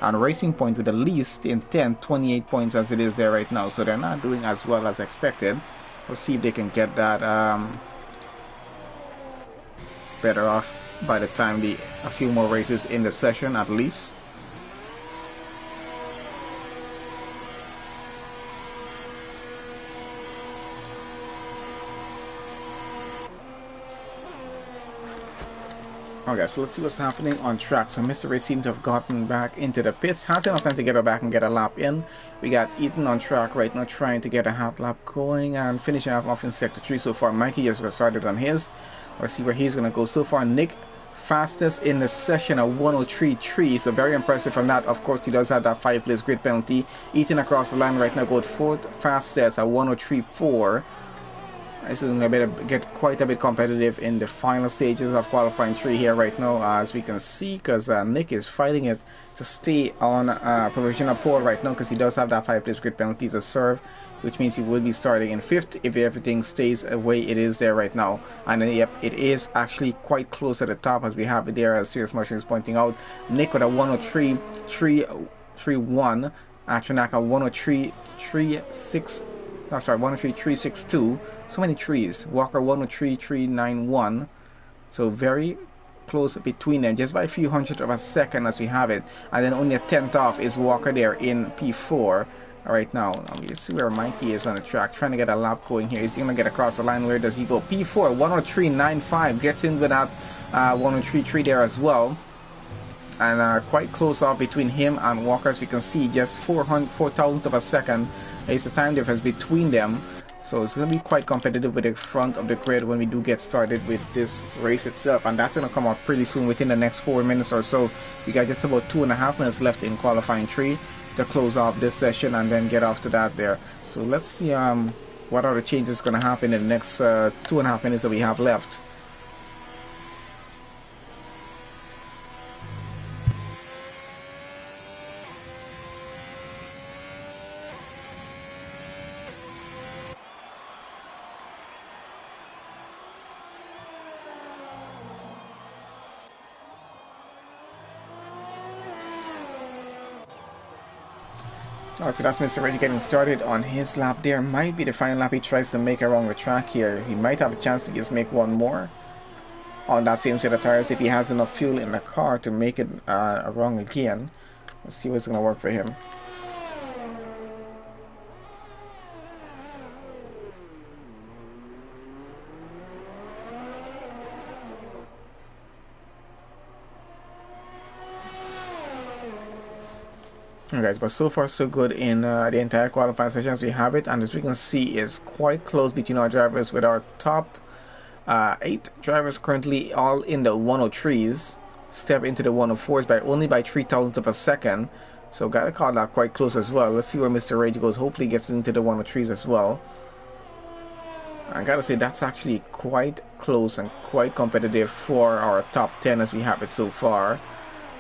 And Racing Point with the least in 10th, 28 points as it is there right now. So they're not doing as well as expected. We'll see if they can get that better off by the time a few more races in the session at least. Okay, so let's see what's happening on track. So Mr. Ray seemed to have gotten back into the pits. Has enough time to get her back and get a lap in. We got Ethan on track right now trying to get a hot lap going and finishing off in sector 3 so far. Mikey just got started on his. Let's see where he's going to go so far. Nick, fastest in the session at 103.3. So very impressive from that. Of course, he does have that 5-place grid penalty. Ethan across the line right now goes 4th fastest at 103.4. This is going to get quite a bit competitive in the final stages of qualifying 3 here right now, as we can see, because Nick is fighting it to stay on provisional pole right now, because he does have that 5-place grid penalty to serve, which means he will be starting in 5th if everything stays the way it is there right now. And yep, it is actually quite close at the top as we have it there, as Serious Motion is pointing out. Nick with a 103.331, Atronak a 103.36. No, sorry, 103.362. So many trees. Walker 103.391. So very close between them, just by a few hundredths of a second as we have it. And then only a tenth off is Walker there in P4 right now. Let's see where Mikey is on the track, trying to get a lap going here. Is he going to get across the line? Where does he go? P4, 103.95. Gets in with that 103.3 there as well. And quite close off between him and Walker, as we can see, just 4 thousandths of a second. It's the time difference between them, so it's going to be quite competitive with the front of the grid when we do get started with this race itself, and that's going to come out pretty soon within the next 4 minutes or so. We got just about 2.5 minutes left in qualifying 3 to close off this session and then get off to that there. So let's see what other changes going to happen in the next 2.5 minutes that we have left. Alright, so that's Mr. Reggie getting started on his lap there. Might be the final lap he tries to make around the track here. He might have a chance to just make one more on that same set of tires if he has enough fuel in the car to make it around again. Let's see what's going to work for him. Alright guys, but so far so good in the entire qualifying session as we have it, and as we can see it's quite close between our drivers, with our top 8 drivers currently all in the 103s, step into the 104s by only by 3 thousandths of a second, so gotta call that quite close as well. Let's see where Mr. Rage goes. Hopefully he gets into the 103s as well. I gotta say that's actually quite close and quite competitive for our top 10 as we have it so far.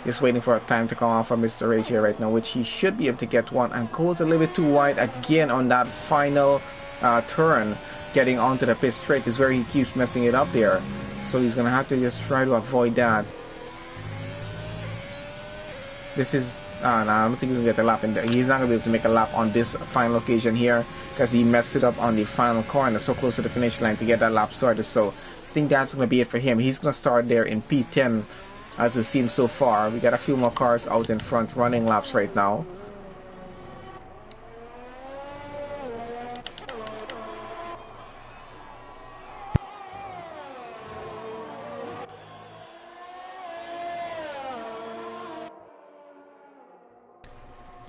Just waiting for a time to come off from Mr. Rage here right now, which he should be able to get one, and goes a little bit too wide again on that final turn. Getting onto the pit straight is where he keeps messing it up there, so he's gonna have to just try to avoid that. This is no, I don't think he's gonna get a lap in there. He's not gonna be able to make a lap on this final occasion here, because he messed it up on the final corner so close to the finish line to get that lap started. So I think that's gonna be it for him. He's gonna start there in P10 as it seems so far. We got a few more cars out in front running laps right now.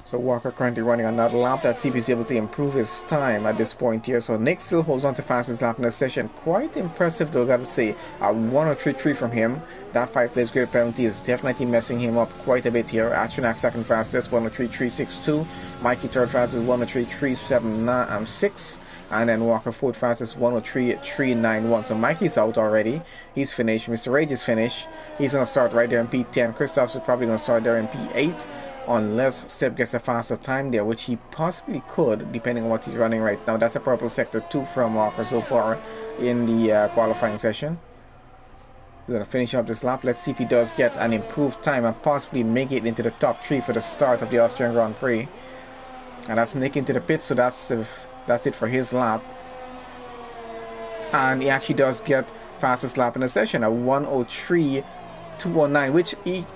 So Walker currently running another lap. Let's see if he's able to improve his time at this point here. So Nick still holds on to fastest lap in the session. Quite impressive though, gotta say. 103.3 from him. That 5-place grid penalty is definitely messing him up quite a bit here. Atronak second fastest, 103.362. Mikey third fastest, 103.376. And then Walker fourth fastest 103.391. So Mikey's out already. He's finished. Mr. Rage is finished. He's going to start right there in P10. Christoph's is probably going to start there in P8. Unless Step gets a faster time there, which he possibly could, depending on what he's running right now. That's a purple sector 2 from Walker so far in the qualifying session. We're going to finish up this lap. Let's see if he does get an improved time and possibly make it into the top 3 for the start of the Austrian Grand Prix. And that's Nick into the pit, so that's it for his lap. And he actually does get fastest lap in the session, a 103.219, which he,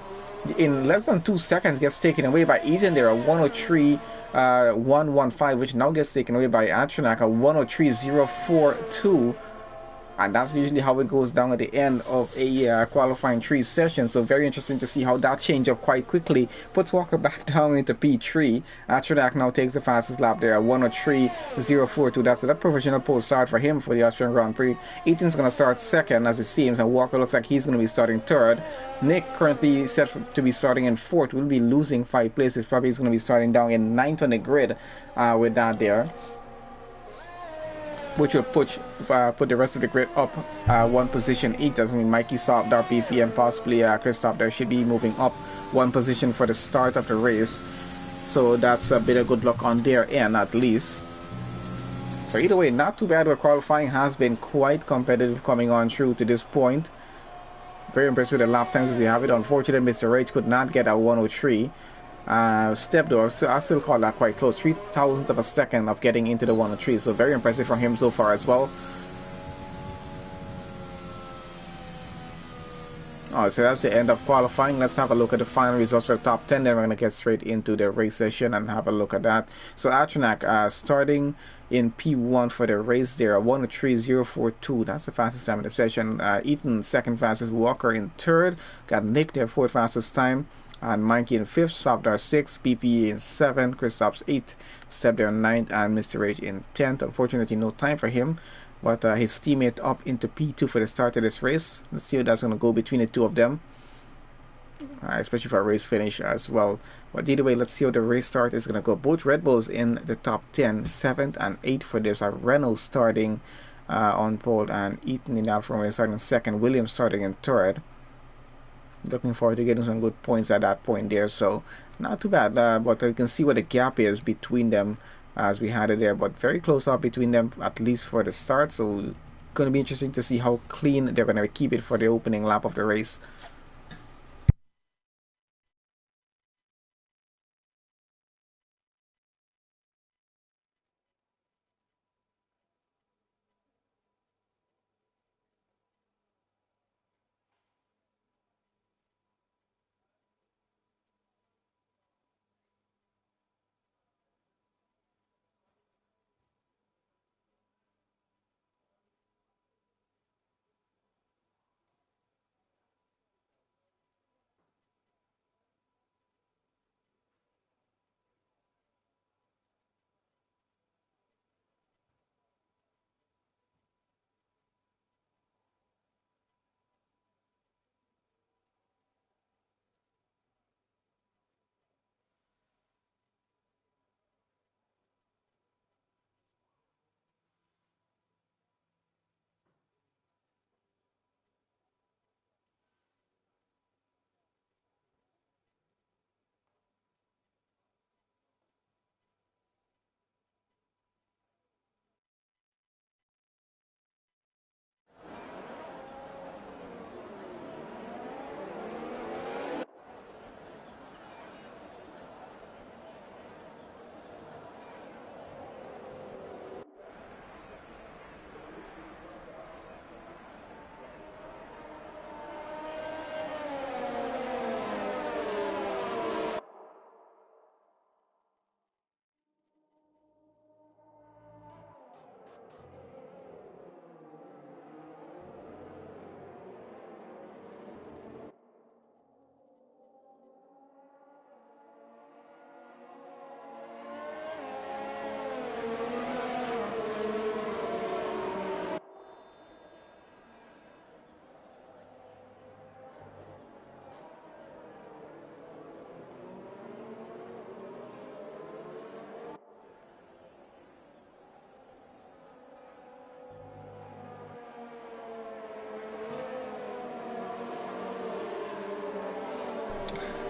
in less than 2 seconds, gets taken away by Ethan there, a 103.115, which now gets taken away by Atronak, a 103.042. And that's usually how it goes down at the end of a qualifying 3 session. So very interesting to see how that changed up quite quickly. Puts Walker back down into P3. Atronak now takes the fastest lap there at 103.042. That's that provisional pole start for him for the Austrian Grand Prix. Ethan's going to start second as it seems, and Walker looks like he's going to be starting third. Nick currently set to be starting in fourth. Will be losing 5 places. Probably is going to be starting down in 9th on the grid with that there, which will put the rest of the grid up 1 position each. Doesn't mean Mikey, Saab, Darpy, and possibly Christoph there should be moving up 1 position for the start of the race. So that's a bit of good luck on their end at least. So either way, not too bad. Where qualifying has been quite competitive coming on through to this point. Very impressed with the lap times as we have it. Unfortunately, Mr. Rage could not get a 103. Step though, so I still call that quite close, 3,000th of a second of getting into the 103, so very impressive from him so far as well. Alright, so that's the end of qualifying. Let's have a look at the final results for the top 10, then we're going to get straight into the race session and have a look at that. So Atronak starting in P1 for the race there, 103.042, that's the fastest time in the session. Ethan second fastest, Walker in third, got Nick there fourth fastest time, and Mikey in 5th, Sofdar 6th, PPE in 7th, Christoph's 8th, Step there 9th, and Mr. Rage in 10th. Unfortunately, no time for him, but his teammate up into P2 for the start of this race. Let's see how that's going to go between the two of them, especially for a race finish as well. But either way, let's see how the race start is going to go. Both Red Bulls in the top 10, 7th and 8th for this. Renault starting on pole, and Ethan in Alfa Romeo starting 2nd, Williams starting in 3rd. Looking forward to getting some good points at that point there, so not too bad, but you can see what the gap is between them as we had it there, but very close up between them, at least for the start. So going to be interesting to see how clean they're going to keep it for the opening lap of the race.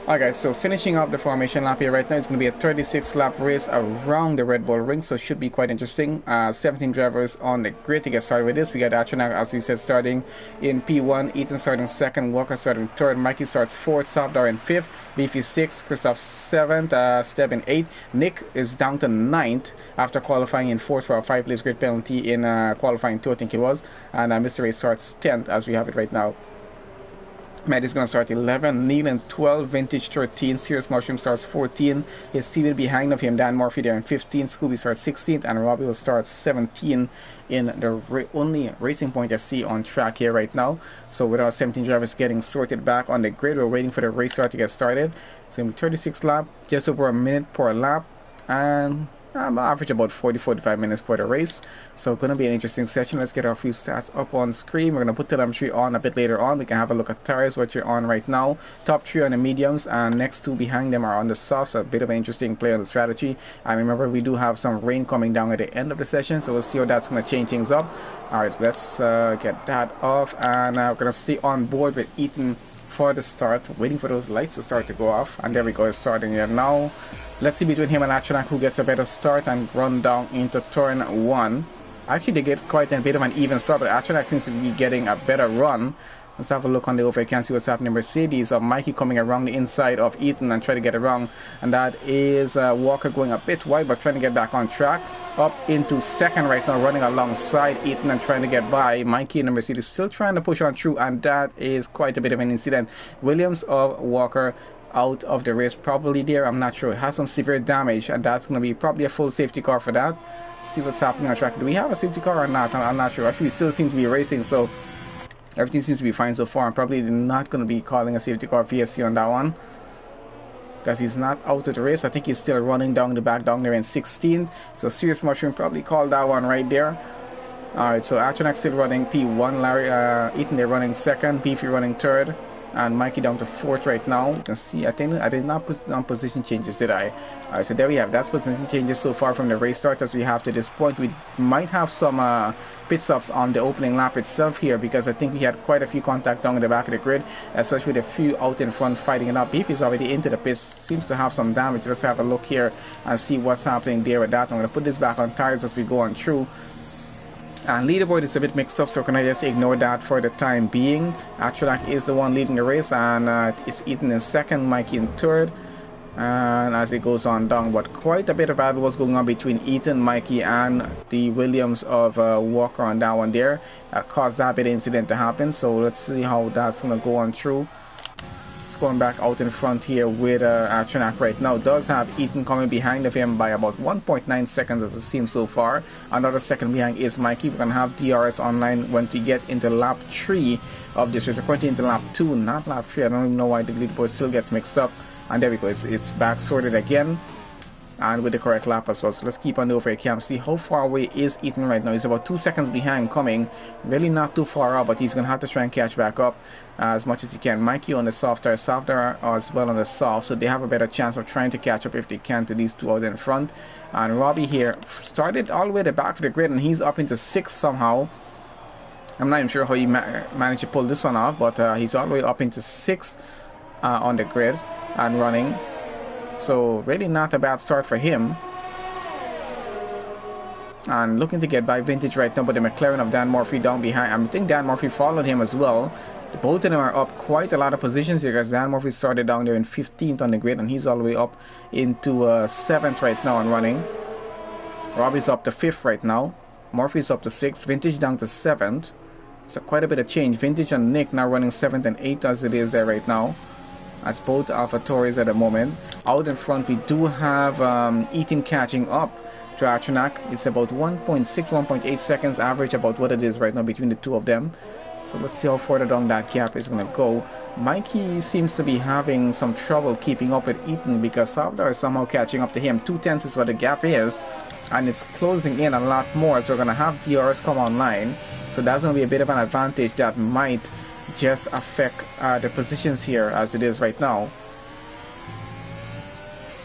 Alright guys, so finishing up the formation lap here right now, it's going to be a 36 lap race around the Red Bull Ring, so it should be quite interesting. 17 drivers on the grid to get started with this. We got Austrian, as we said, starting in P1, Ethan starting second, Walker starting third, Mikey starts fourth, Savdar in fifth, Beefy sixth, Christoph seventh, Steb in eighth, Nick is down to ninth after qualifying in fourth for a 5-place grid penalty in qualifying 2, I think it was, and Mr. Ray starts 10th as we have it right now. Matt is going to start 11, Neil in 12, Vintage 13, Serious Mushroom starts 14, his teammate behind of him, Dan Murphy there in 15, Scooby starts 16th, and Robbie will start 17 in the only racing point I see on track here right now. So with our 17 drivers getting sorted back on the grid, we're waiting for the race start to get started. It's going to be 36 lap, just over a minute per lap, and average about 40-45 minutes for the race. So going to be an interesting session. Let's get our few stats up on screen. We're going to put telemetry on a bit later on. We can have a look at tires, what you're on right now. Top 3 on the mediums, and next 2 behind them are on the softs. So a bit of an interesting play on the strategy. And remember, we do have some rain coming down at the end of the session, so we'll see how that's going to change things up. Alright, let's get that off, and we're going to stay on board with Ethan for the start, waiting for those lights to start to go off. And there we go, it's starting here now. Let's see between him and Atronak who gets a better start and run down into turn 1. Actually, they get quite a bit of an even start, but Atronak seems to be getting a better run. Let's have a look on the over. You can see what's happening. Mercedes of Mikey coming around the inside of Ethan and try to get around, and that is Walker going a bit wide but trying to get back on track. Up into second right now, running alongside Ethan and trying to get by. Mikey and the Mercedes still trying to push on through, and that is quite a bit of an incident. Williams of Walker out of the race probably there, I'm not sure. It has some severe damage, and that's going to be probably a full safety car for that. See what's happening on track. Do we have a safety car or not? I'm not sure. Actually, we still seem to be racing, so everything seems to be fine so far. I'm probably not going to be calling a safety car VSC on that one, because he's not out of the race. I think he's still running down the back down there in 16th. So Serious Mushroom probably called that one right there. Alright, so Atronak still running P1, Larry, Ethan they're running second, Beefy running third, and Mikey down to fourth right now. You can see, I think I did not put on position changes, did I? Alright, so there we have, that's position changes so far from the race start as we have to this point. We might have some pit stops on the opening lap itself here, because I think we had quite a few contact down in the back of the grid, especially with a few out in front fighting it up. Beefy's already into the pits, seems to have some damage. Let's have a look here and see what's happening there with that. I'm going to put this back on tires as we go on through. And leaderboard is a bit mixed up, so can I just ignore that for the time being. Atronak is the one leading the race, and it's Ethan in second, Mikey in third, and as it goes on down. But quite a bit of battle was going on between Ethan, Mikey, and the Williams of Walker on that one there. That caused that bit of incident to happen, so let's see how that's going to go on through. Going back out in front here with Atronak right now. Does have Ethan coming behind of him by about 1.9 seconds as it seems so far. Another second behind is Mikey. We're going to have DRS online when we get into lap 3 of this race. According into lap 2, not lap 3. I don't even know why the leaderboard still gets mixed up. And there we go. It's back sorted again, and with the correct lap as well. So let's keep on over here, Cam. See how far away is Ethan right now. He's about 2 seconds behind coming. Really not too far out, but he's going to have to try and catch back up as much as he can. Mikey on the soft tire, as well on the soft, so they have a better chance of trying to catch up if they can to these two out in front. And Robbie here started all the way at the back of the grid, and he's up into 6th somehow. I'm not even sure how he managed to pull this one off, but he's all the way up into 6th on the grid and running. So really not a bad start for him. And looking to get by Vintage right now, but the McLaren of Dan Murphy down behind. I think Dan Murphy followed him as well. Both of them are up quite a lot of positions here, because Dan Murphy started down there in 15th on the grid, and he's all the way up into 7th right now and running. Robbie's up to 5th right now. Murphy's up to 6th. Vintage down to 7th. So quite a bit of change. Vintage and Nick now running 7th and 8th as it is there right now, as both Alpha Tauris at the moment. Out in front we do have Ethan catching up to Atronak. It's about 1.8 seconds average, about what it is right now between the two of them. So let's see how further down that gap is going to go. Mikey seems to be having some trouble keeping up with Ethan, because Savdar is somehow catching up to him. 2/10 is what the gap is, and it's closing in a lot more, so we're going to have DRS come online. So that's going to be a bit of an advantage that might just affect the positions here as it is right now.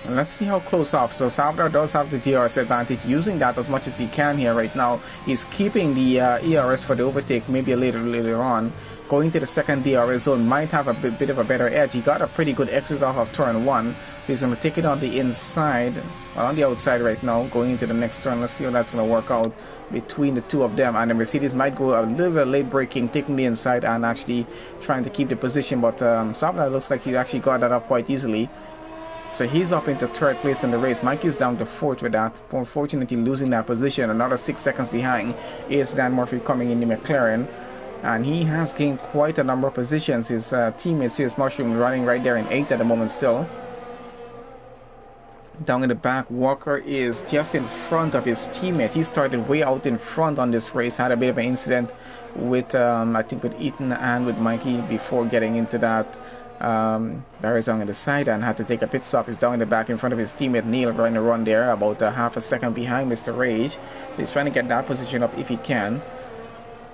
And let's see how close off. So Salvador does have the DRS advantage, using that as much as he can here right now. He's keeping the ERS for the overtake, maybe later on. Going to the second DRS zone, might have a bit of a better edge. He got a pretty good exit off of turn 1. So he's going to take it on the inside, or on the outside right now, going into the next turn. Let's see how that's going to work out between the two of them. And the Mercedes might go a little bit late braking, taking the inside and actually trying to keep the position. But Salvador looks like he actually got that up quite easily. So he's up into third place in the race. Mike is down to fourth with that. Unfortunately, losing that position. Another 6 seconds behind is Dan Murphy coming in the McLaren. And he has gained quite a number of positions. His teammate, Serious Mushroom, running right there in 8th at the moment still. Down in the back, Walker is just in front of his teammate. He started way out in front on this race. Had a bit of an incident with, I think, with Ethan and with Mikey before getting into that. Barry's down on the side and had to take a pit stop. He's down in the back in front of his teammate Neil, running a run there, about half a second behind Mr. Rage. So he's trying to get that position up if he can.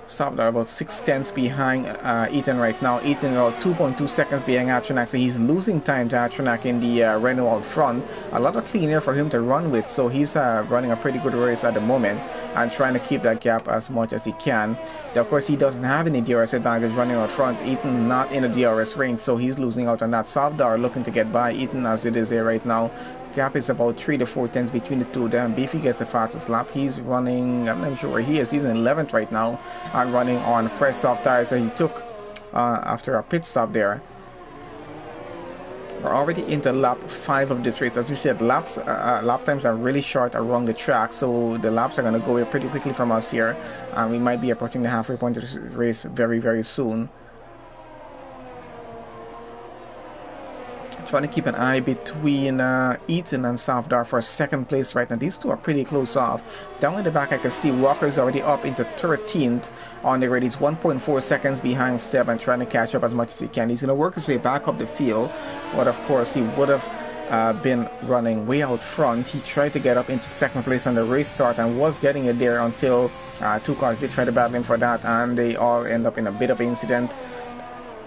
Salvador about 6/10 behind Ethan right now. Ethan about 2.2 seconds behind Atronac, so he's losing time to Atronac in the Renault out front. A lot of clean air for him to run with, so he's running a pretty good race at the moment and trying to keep that gap as much as he can. Of course, he doesn't have any DRS advantage running out front. Ethan not in the DRS range, so he's losing out on that. Salvador looking to get by Ethan as it is there right now. Gap is about 3 to 4 tenths between the two of them. Beefy gets the fastest lap. He's running, I'm not sure where he is. He's in 11th right now and running on fresh soft tires that he took after a pit stop there. We're already into lap 5 of this race. As we said, lap times are really short around the track, so the laps are going to go away pretty quickly from us here. And we might be approaching the halfway point of the race very, very soon. Trying to keep an eye between Ethan and Salvador for second place right now. These two are pretty close off. Down in the back, I can see Walker's already up into 13th on the grid. He's 1.4 seconds behind Steb and trying to catch up as much as he can. He's going to work his way back up the field, but of course he would have been running way out front. He tried to get up into second place on the race start and was getting it there until two cars did try to battle him for that, and they all end up in a bit of an incident.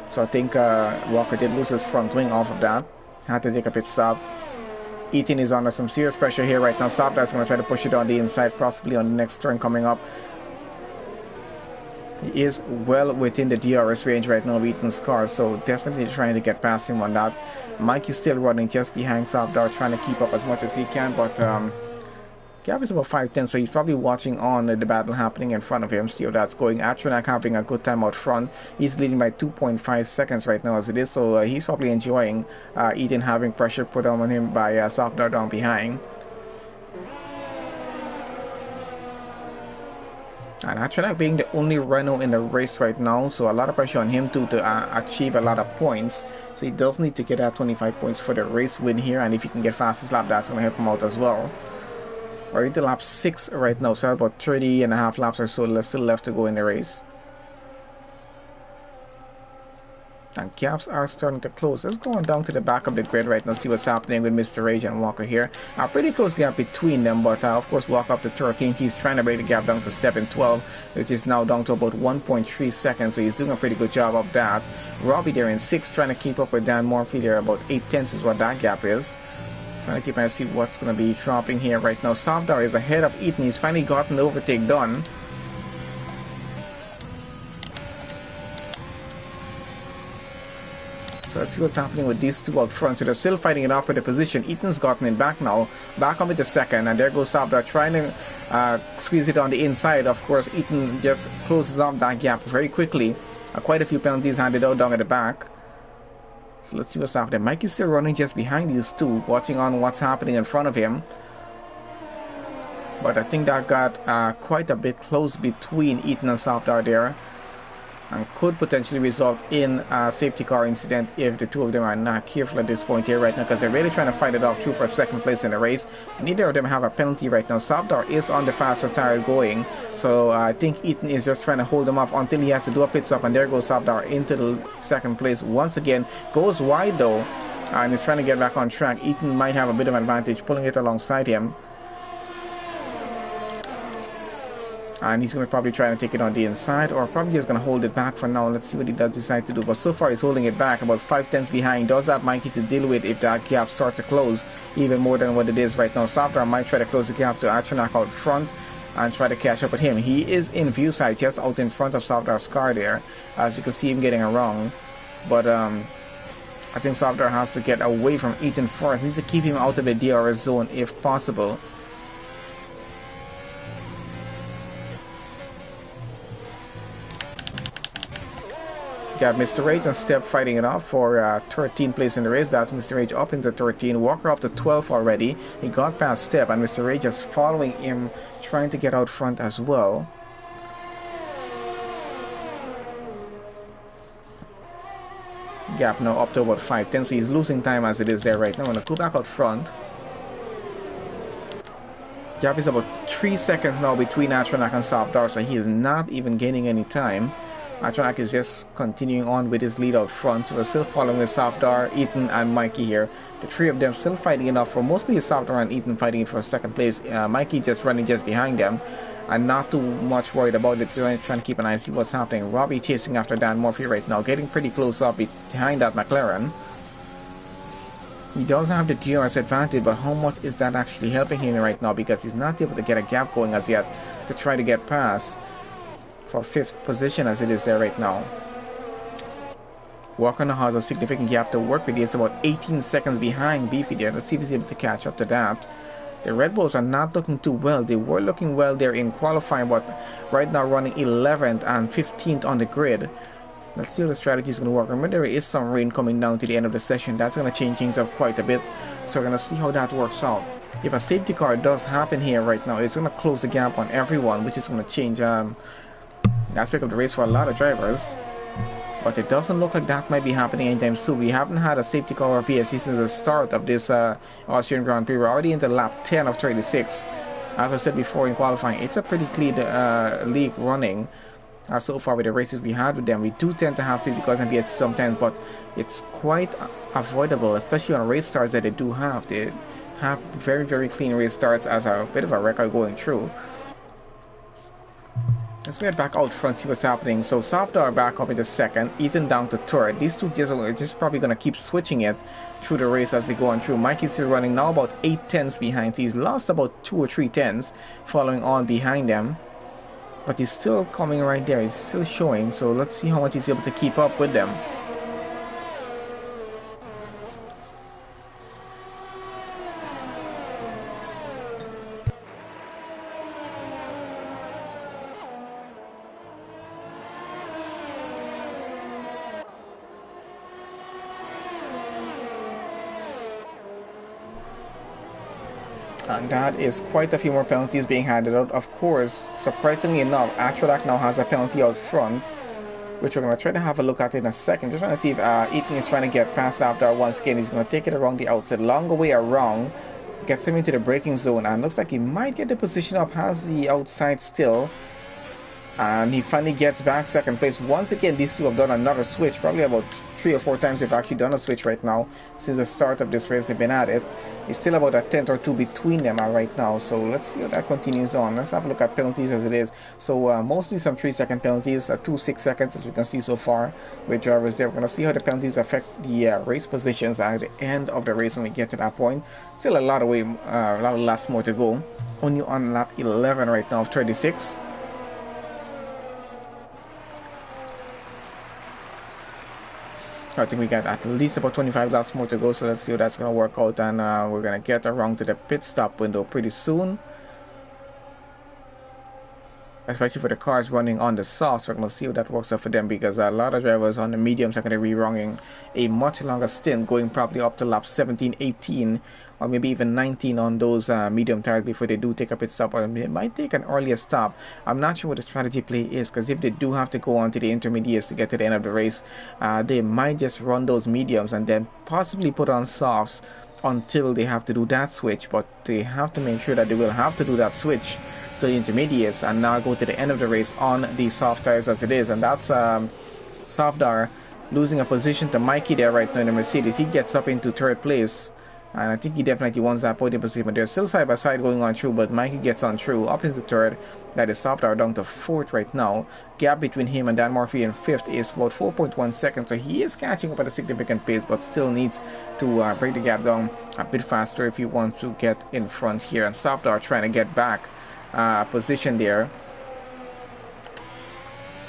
So I think Walker did lose his front wing off of that. Had to take a pit stop. Ethan is under some serious pressure here right now. Salvador's going to try to push it on the inside, possibly on the next turn coming up. He is well within the DRS range right now of Ethan's car, so definitely trying to get past him on that. Mike is still running just behind Salvador, trying to keep up as much as he can, but gap is about 5/10, so he's probably watching on the battle happening in front of him. See how that's going. Atronac having a good time out front. He's leading by 2.5 seconds right now as it is, so he's probably enjoying Ethan having pressure put on him by Salvador down behind. And Atronac being the only Renault in the race right now, so a lot of pressure on him too to achieve a lot of points. So he does need to get that 25 points for the race win here, and if he can get fastest lap, that's going to help him out as well. We're into lap 6 right now, so about 30 and a half laps or so still left to go in the race. And gaps are starting to close. Let's go on down to the back of the grid right now, see what's happening with Mr. Rage and Walker here. A pretty close gap between them, but of course Walker up to 13th. He's trying to break the gap down to step in 12, which is now down to about 1.3 seconds, so he's doing a pretty good job of that. Robbie there in 6th, trying to keep up with Dan Murphy there, about 8 tenths is what that gap is. Trying to keep an eye to see what's going to be dropping here right now. Salvador is ahead of Ethan. He's finally gotten the overtake done. So let's see what's happening with these two out front. So they're still fighting it off for the position. Ethan's gotten it back now. Back on with the second. And there goes Salvador trying to squeeze it on the inside. Of course, Ethan just closes off that gap very quickly. Quite a few penalties handed out down at the back. So let's see what's happening. Mike is still running just behind these two, watching on what's happening in front of him. But I think that got quite a bit close between Ethan and Salvador there, and could potentially result in a safety car incident if the two of them are not careful at this point here right now, because they're really trying to fight it off through for second place in the race. Neither of them have a penalty right now. Salvador is on the faster tire going, so I think Ethan is just trying to hold him off until he has to do a pit stop, and there goes Salvador into the second place once again. Goes wide though, and is trying to get back on track. Ethan might have a bit of advantage pulling it alongside him. And he's going to probably try to take it on the inside, or probably just going to hold it back for now. Let's see what he does decide to do. But so far he's holding it back about 5/10 behind. Does have Mikey to deal with if that gap starts to close even more than what it is right now. Softar might try to close the gap to Atronach out front and try to catch up with him. He is in view sight, just out in front of Softar's car there, as you can see him getting around. But I think Softar has to get away from Ethan first. He needs to keep him out of the DRS zone if possible. Got Mr. Rage and Step fighting it off for 13th place in the race. That's Mr. Rage up into 13. Walker up to 12 already. He got past Step, and Mr. Rage is following him, trying to get out front as well. Gap now up to about 5/10, so he's losing time as it is there right now. I'm going to go back out front. Gap is about 3 seconds now between Atronach and Softar, so he is not even gaining any time. Atronach is just continuing on with his lead out front, so we're still following with Softar, Ethan, and Mikey here. The three of them still fighting it off for mostly Softar and Ethan fighting it for second place. Mikey just running just behind them, and not too much worried about it, trying to keep an eye and see what's happening. Robbie chasing after Dan Murphy right now, getting pretty close up behind that McLaren. He does have the DRS advantage, but how much is that actually helping him right now, because he's not able to get a gap going as yet to try to get past for 5th position as it is there right now. Walker now has a significant gap to work with. He's about 18 seconds behind Beefy there. Let's see if he's able to catch up to that. The Red Bulls are not looking too well. They were looking well there in qualifying, but right now running 11th and 15th on the grid. Let's see how the strategy is going to work. Remember, there is some rain coming down to the end of the session. That's going to change things up quite a bit. So we're going to see how that works out. If a safety car does happen here right now, it's going to close the gap on everyone, which is going to change aspect of the race for a lot of drivers, but it doesn't look like that might be happening anytime soon. We haven't had a safety car or VSC since the start of this Austrian Grand Prix. We're already into lap 10 of 36. As I said before in qualifying, it's a pretty clean league running so far with the races we had with them. We do tend to have safety cars and VSC sometimes, but it's quite avoidable, especially on race starts that they do have. They have very, very clean race starts as a bit of a record going through. Let's get back out front, see what's happening. So Softar back up into second, Ethan down to third. These two just probably going to keep switching it through the race as they go on through. Mikey's still running now about 8/10 behind. So he's lost about 2 or 3 tenths following on behind them. But he's still coming right there. He's still showing. So let's see how much he's able to keep up with them. And that is quite a few more penalties being handed out. Of course, surprisingly enough, Atronach now has a penalty out front, which we're going to try to have a look at in a second. Just trying to see if Ethan is trying to get past after once again. He's going to take it around the outside, longer way around, gets him into the braking zone, and looks like he might get the position up, has the outside still. And he finally gets back second place. Once again, these two have done another switch, probably about 3 or 4 times they've actually done a switch right now since the start of this race. They've been at it. It's still about a tenth or two between them right now, so let's see how that continues on. Let's have a look at penalties as it is. So mostly some 3-second penalties, 2 6-seconds as we can see so far with drivers there. We're going to see how the penalties affect the race positions at the end of the race when we get to that point. Still a lot of laps more to go. Only on lap 11 right now of 36. I think we got at least about 25 laps more to go, so let's see how that's going to work out, and we're going to get around to the pit stop window pretty soon. Especially for the cars running on the softs, we're going to see how that works out for them, because a lot of drivers on the mediums are going to be running a much longer stint, going probably up to lap 17, 18, or maybe even 19 on those medium tires before they do take a pit stop, or they might take an earlier stop. I'm not sure what the strategy play is, because if they do have to go on to the intermediates to get to the end of the race, they might just run those mediums and then possibly put on softs until they have to do that switch. But they have to make sure that they will have to do that switch to the intermediates and now go to the end of the race on the soft tires as it is. And that's Softar losing a position to Mikey there right now in the Mercedes. He gets up into third place And I think he definitely wants that podium position. But they're still side by side going on through. But Mikey gets on through up into third. That is Softar down to fourth right now. Gap between him and Dan Murphy in fifth is about 4.1 seconds. So he is catching up at a significant pace, but still needs to break the gap down a bit faster if he wants to get in front here. And Softar trying to get back position there.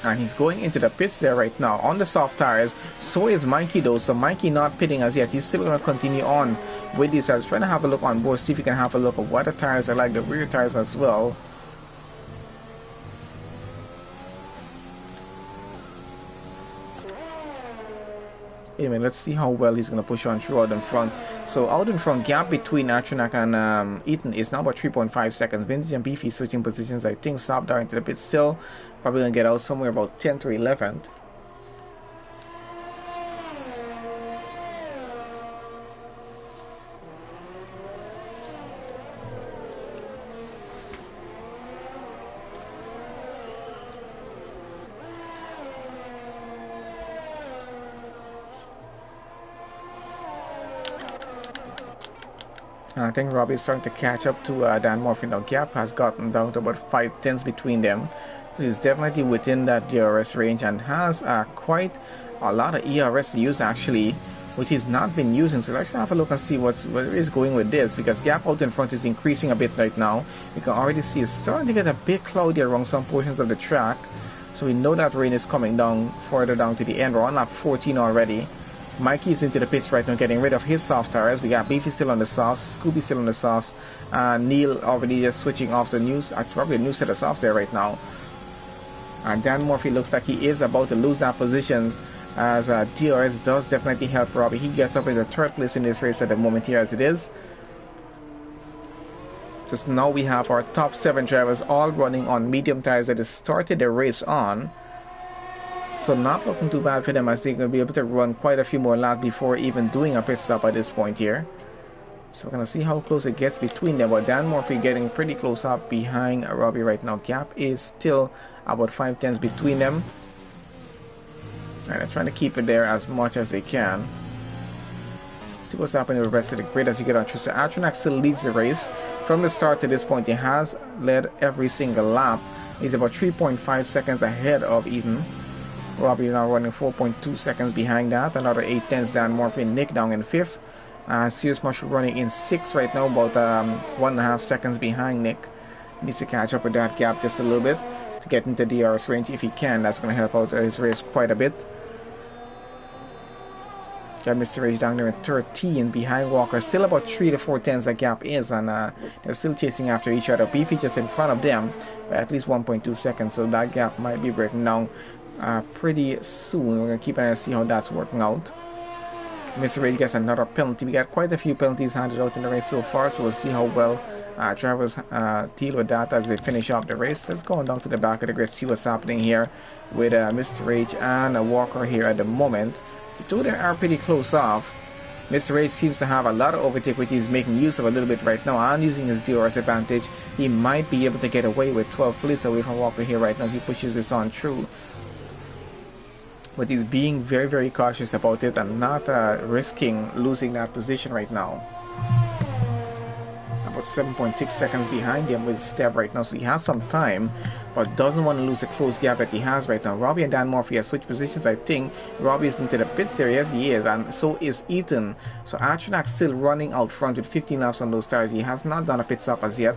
And he's going into the pits there right now on the soft tires. So is Mikey though. So Mikey not pitting as yet. He's still going to continue on with these. I was trying to have a look on board, see if you can have a look at what the tires are like, the rear tires as well. Anyway, let's see how well he's going to push on through out in front. So out in front, gap between Atronak and Ethan is now about 3.5 seconds. Vintage and Beefy switching positions. I think Softar into the pit still. Probably going to get out somewhere about 10 to 11th. I think Robbie is starting to catch up to Dan Murphy now. Gap has gotten down to about 5 tenths between them. So he's definitely within that DRS range and has quite a lot of ERS to use actually, which he's not been using. So let's have a look and see where he's going with this, because gap out in front is increasing a bit right now. You can already see it's starting to get a bit cloudy around some portions of the track. So we know that rain is coming down further down to the end. We're on lap 14 already. Mikey's into the pits right now, getting rid of his soft tires. We got Beefy still on the softs, Scooby still on the softs, Neil already just switching off the new, probably a new set of softs there right now. And Dan Murphy looks like he is about to lose that position, as DRS does definitely help Robbie. He gets up in the third place in this race at the moment here as it is. So now we have our top 7 drivers all running on medium tires that has started the race on. So not looking too bad for them, as they're going to be able to run quite a few more laps before even doing a pit stop at this point here. So we're going to see how close it gets between them. But Dan Murphy getting pretty close up behind Robbie right now. Gap is still about 5 tenths between them. And they're trying to keep it there as much as they can. See what's happening with the rest of the grid as you get on through. So Atronak still leads the race. From the start to this point, he has led every single lap. He's about 3.5 seconds ahead of Eden. Robbie now running 4.2 seconds behind that. Another 8 tenths down. Murphy and Nick down in 5th. Serious Mushroom running in 6th right now, about 1.5 seconds behind Nick. Needs to catch up with that gap just a little bit to get into DRS range if he can. That's going to help out his race quite a bit. Got Mr. Rage down there in 13 behind Walker. Still about 3 to 4 tenths that gap is, and they're still chasing after each other. Beefy just in front of them by at least 1.2 seconds, so that gap might be breaking down pretty soon. We're going to keep an eye and see how that's working out. Mr. Rage gets another penalty. We got quite a few penalties handed out in the race so far, so we'll see how well drivers deal with that as they finish off the race. Let's go on down to the back of the grid, see what's happening here with Mr. Rage and Walker here at the moment. The two there are pretty close off. Mr. Rage seems to have a lot of overtake, which he's making use of a little bit right now and using his DRS advantage. He might be able to get away with 12 places away from Walker here right now. He pushes this on through. But he's being very, very cautious about it and not risking losing that position right now. About 7.6 seconds behind him with Steb right now, so he has some time, but doesn't want to lose the close gap that he has right now. Robbie and Dan Murphy have switched positions. I think Robbie is into the pits there. Yes, he is, and so is Ethan. So Atronak still running out front with 15 laps on those tires. He has not done a pit stop as yet.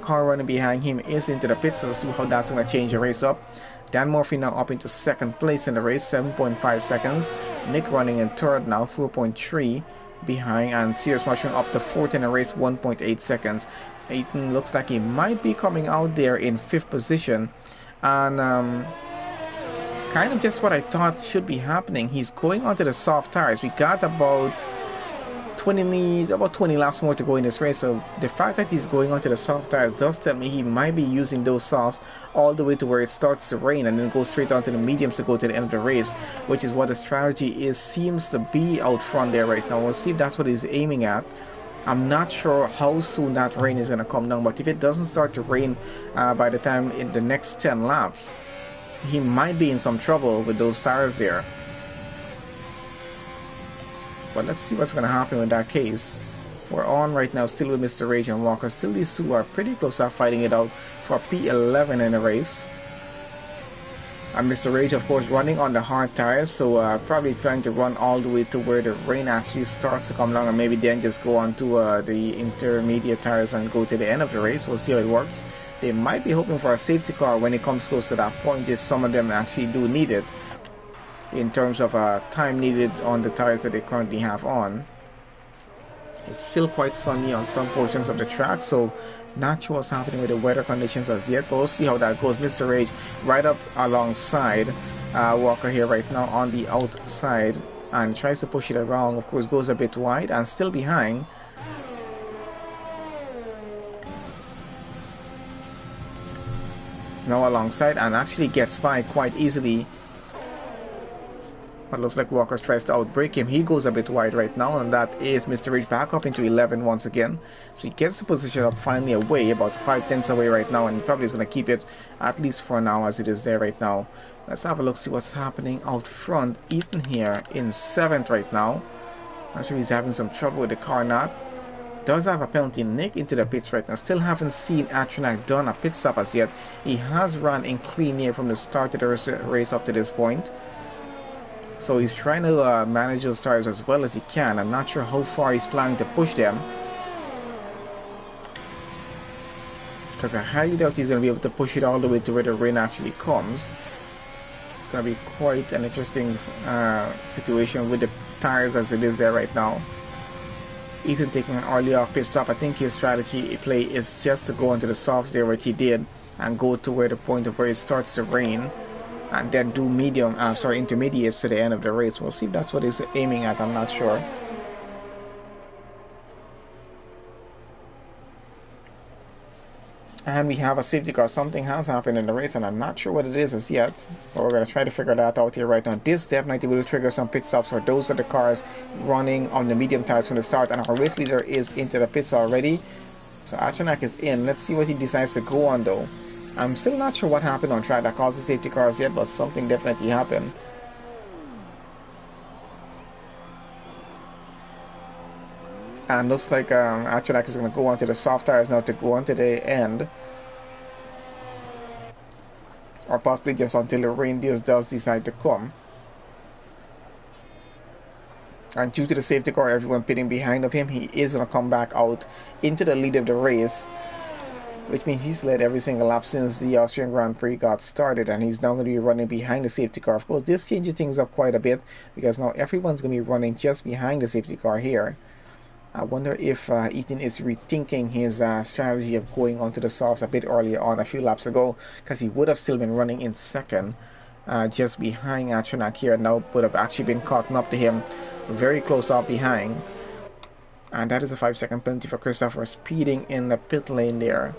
Car running behind him is into the pits, so we'll see how that's going to change the race up. Dan Murphy now up into 2nd place in the race, 7.5 seconds. Nick running in 3rd now, 4.3 behind, and Serious Mushroom up to 4th in the race, 1.8 seconds. Ethan looks like he might be coming out there in 5th position, and kind of just what I thought should be happening. He's going onto the soft tires. We got about 20 laps more to go in this race, so the fact that he's going onto the soft tires does tell me he might be using those softs all the way to where it starts to rain and then go straight onto the mediums to go to the end of the race, which is what the strategy seems to be out front there right now. We'll see if that's what he's aiming at. I'm not sure how soon that rain is going to come down, but if it doesn't start to rain by the time in the next 10 laps, he might be in some trouble with those tires there. But let's see what's going to happen in that case. We're on right now still with Mr. Rage and Walker. Still these two are pretty close to fighting it out for P11 in the race. And Mr. Rage, of course, running on the hard tires, so probably trying to run all the way to where the rain actually starts to come along, and maybe then just go on to the intermediate tires and go to the end of the race. We'll see how it works. They might be hoping for a safety car when it comes close to that point, if some of them actually do need it, in terms of time needed on the tires that they currently have on. It's still quite sunny on some portions of the track, so not sure what's happening with the weather conditions as yet, but we'll see how that goes. Mr. Rage right up alongside Walker here right now on the outside, and tries to push it around. Of course, goes a bit wide and still behind. Now alongside and actually gets by quite easily. But looks like Walker tries to outbrake him. He goes a bit wide right now, and that is Mr. Rage back up into 11 once again. So he gets the position up finally away, about 5/10 away right now, and he probably is going to keep it at least for now as it is there right now. Let's have a look, see what's happening out front. Ethan here in 7th right now. I'm sure he's having some trouble with the car not. Does have a penalty. Nick into the pits right now. Still haven't seen Austrian done a pit stop as yet. He has run in clean here from the start of the race up to this point. So he's trying to manage those tires as well as he can. I'm not sure how far he's planning to push them, because I highly doubt he's going to be able to push it all the way to where the rain actually comes. It's going to be quite an interesting situation with the tires as it is there right now. Ethan taking an early off pit stop. I think his strategy play is just to go into the softs there, which he did, and go to where the point of where it starts to rain, and then do intermediates to the end of the race. We'll see if that's what he's aiming at. I'm not sure. And we have a safety car. Something has happened in the race, and I'm not sure what it is as yet, but we're going to try to figure that out here right now. This definitely will trigger some pit stops for those of the cars running on the medium tires from the start, and our race leader is into the pits already. So Austrian is in. Let's see what he decides to go on though. I'm still not sure what happened on track that caused the safety cars yet, but something definitely happened. And looks like Austrian is going to go onto the soft tires now to go onto the end. Or possibly just until the rain does decide to come. And due to the safety car, everyone pitting behind of him, he is going to come back out into the lead of the race, which means he's led every single lap since the Austrian Grand Prix got started, and he's now going to be running behind the safety car. Of course, this changes things up quite a bit, because now everyone's going to be running just behind the safety car here. I wonder if Ethan is rethinking his strategy of going onto the softs a bit earlier on, a few laps ago, because he would have still been running in second, just behind Austrian here. Now would have actually been caught up to him, very close up behind. And that is a 5-second penalty for Christopher speeding in the pit lane there.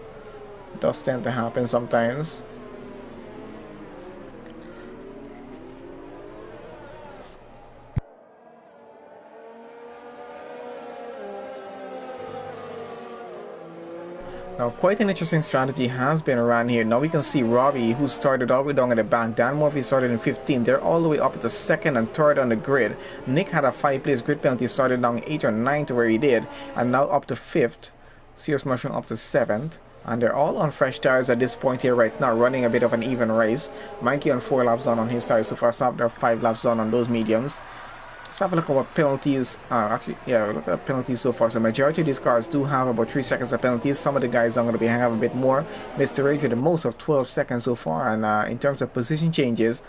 Does tend to happen sometimes. Now, quite an interesting strategy has been run here. Now we can see Robbie, who started all the way down at the back. Dan Murphy started in 15. They're all the way up to 2nd and 3rd on the grid. Nick had a 5-place grid penalty, started down 8 or 9 to where he did, and now up to 5th. Serious Mushroom up to 7th. And they're all on fresh tires at this point here right now, running a bit of an even race. Mikey on 4 laps on his tires so far. Stop there 5 laps on those mediums. Let's have a look at what penalties look at penalties so far. So majority of these cars do have about 3 seconds of penalties. Some of the guys are going to be having a bit more. Mr. Rage with the most of 12 seconds so far. And in terms of position changes,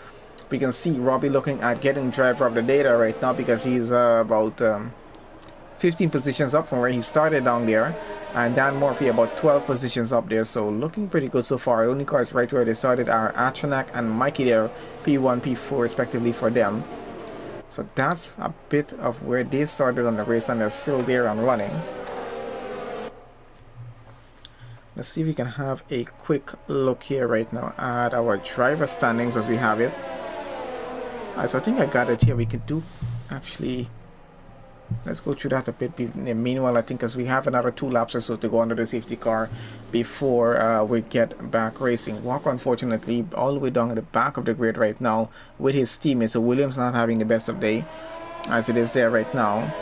we can see Robbie looking at getting driver of the data right now, because he's about 15 positions up from where he started down there, and Dan Murphy about 12 positions up there, so looking pretty good so far. The only cars right where they started are Austrian and Mikey there, P1, P4 respectively for them. So that's a bit of where they started on the race, and they're still there and running. Let's see if we can have a quick look here right now at our driver standings as we have it. Alright, so I think I got it here. We could do actually, let's go through that a bit. Meanwhile, I think as we have another 2 laps or so to go under the safety car before we get back racing. Walker, unfortunately, all the way down at the back of the grid right now with his teammates. So Williams not having the best of day as it is there right now.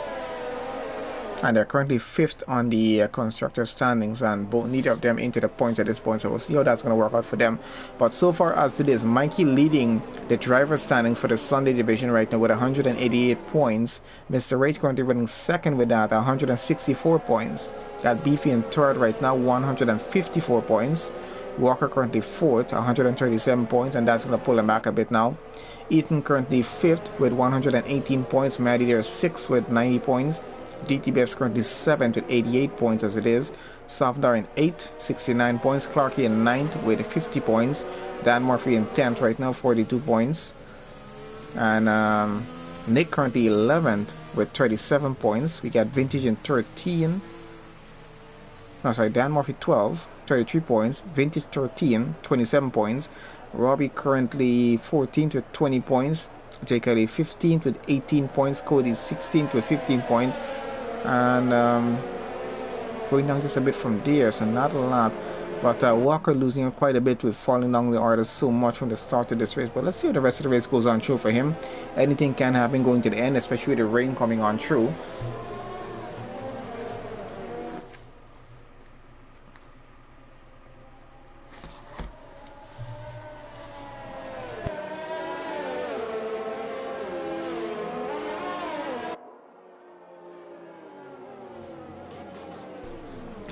And they're currently 5th on the constructor standings, and both neither of them into the points at this point, so we'll see how that's going to work out for them. But so far as it is, Mikey leading the driver standings for the Sunday division right now with 188 points. Mr. Rage currently running second with that, 164 points. Got Beefy in third right now, 154 points. Walker currently 4th, 137 points, and that's going to pull him back a bit now. Ethan currently 5th with 118 points. Maddie there 6th with 90 points. DTBF's currently 7th with 88 points as it is. Safdar in 8th, 69 points. Clarky in 9th with 50 points. Dan Murphy in 10th right now, 42 points. And Nick currently 11th with 37 points. We got Vintage in 13. No, sorry, Dan Murphy 12, 33 points. Vintage 13, 27 points. Robbie currently 14th with 20 points. Jake Kelly 15th with 18 points. Cody 16th with 15 points. And going down just a bit from there, so not a lot. But Walker losing quite a bit with falling down the order so much from the start of this race. But let's see how the rest of the race goes on through for him. Anything can happen going to the end, especially with the rain coming on through.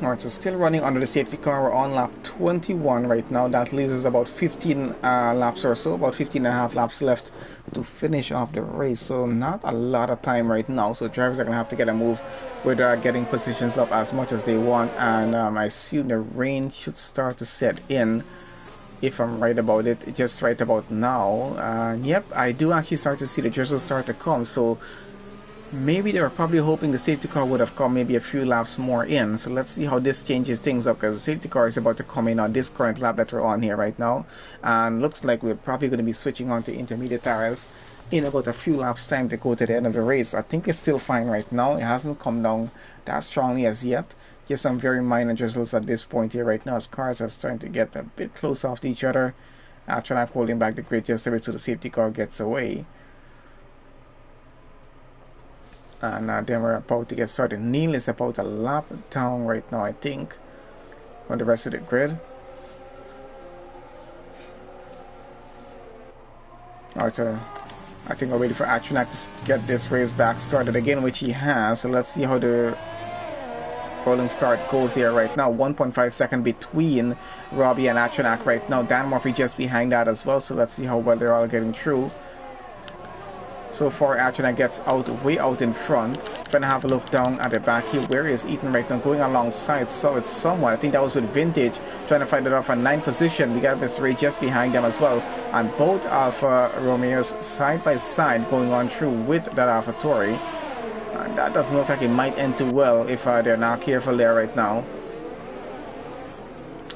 Alright, so still running under the safety car. We're on lap 21 right now. That leaves us about 15 laps or so, about 15 and a half laps left to finish off the race. So not a lot of time right now. So drivers are going to have to get a move where they're getting positions up as much as they want. And I assume the rain should start to set in, if I'm right about it, just right about now. Yep, I do actually start to see the drizzle start to come. So maybe they were probably hoping the safety car would have come maybe a few laps more in. So let's see how this changes things up, because the safety car is about to come in on this current lap that we're on here right now. And looks like we're probably going to be switching on to intermediate tires in about a few laps time to go to the end of the race. I think it's still fine right now. It hasn't come down that strongly as yet. Just some very minor drizzles at this point here right now as cars are starting to get a bit close off to each other. After not holding back the grid just a bit so the safety car gets away. And then we're about to get started. Neil is about a lap down right now, I think, on the rest of the grid. Alright, so I think we're ready for Atronak to get this race back started again, which he has. So let's see how the rolling start goes here right now. 1.5 seconds between Robbie and Atronak right now. Dan Murphy just behind that as well. So let's see how well they're all getting through. So far, Atronak gets out, way out in front. Gonna have a look down at the back here. Where is Ethan right now? Going alongside. So it's someone. I think that was with Vintage. Trying to find it off a 9th position. We got Mr. Ray just behind them as well. And both Alfa Romeos side by side going on through with that AlphaTauri. And that doesn't look like it might end too well if they're not careful there right now.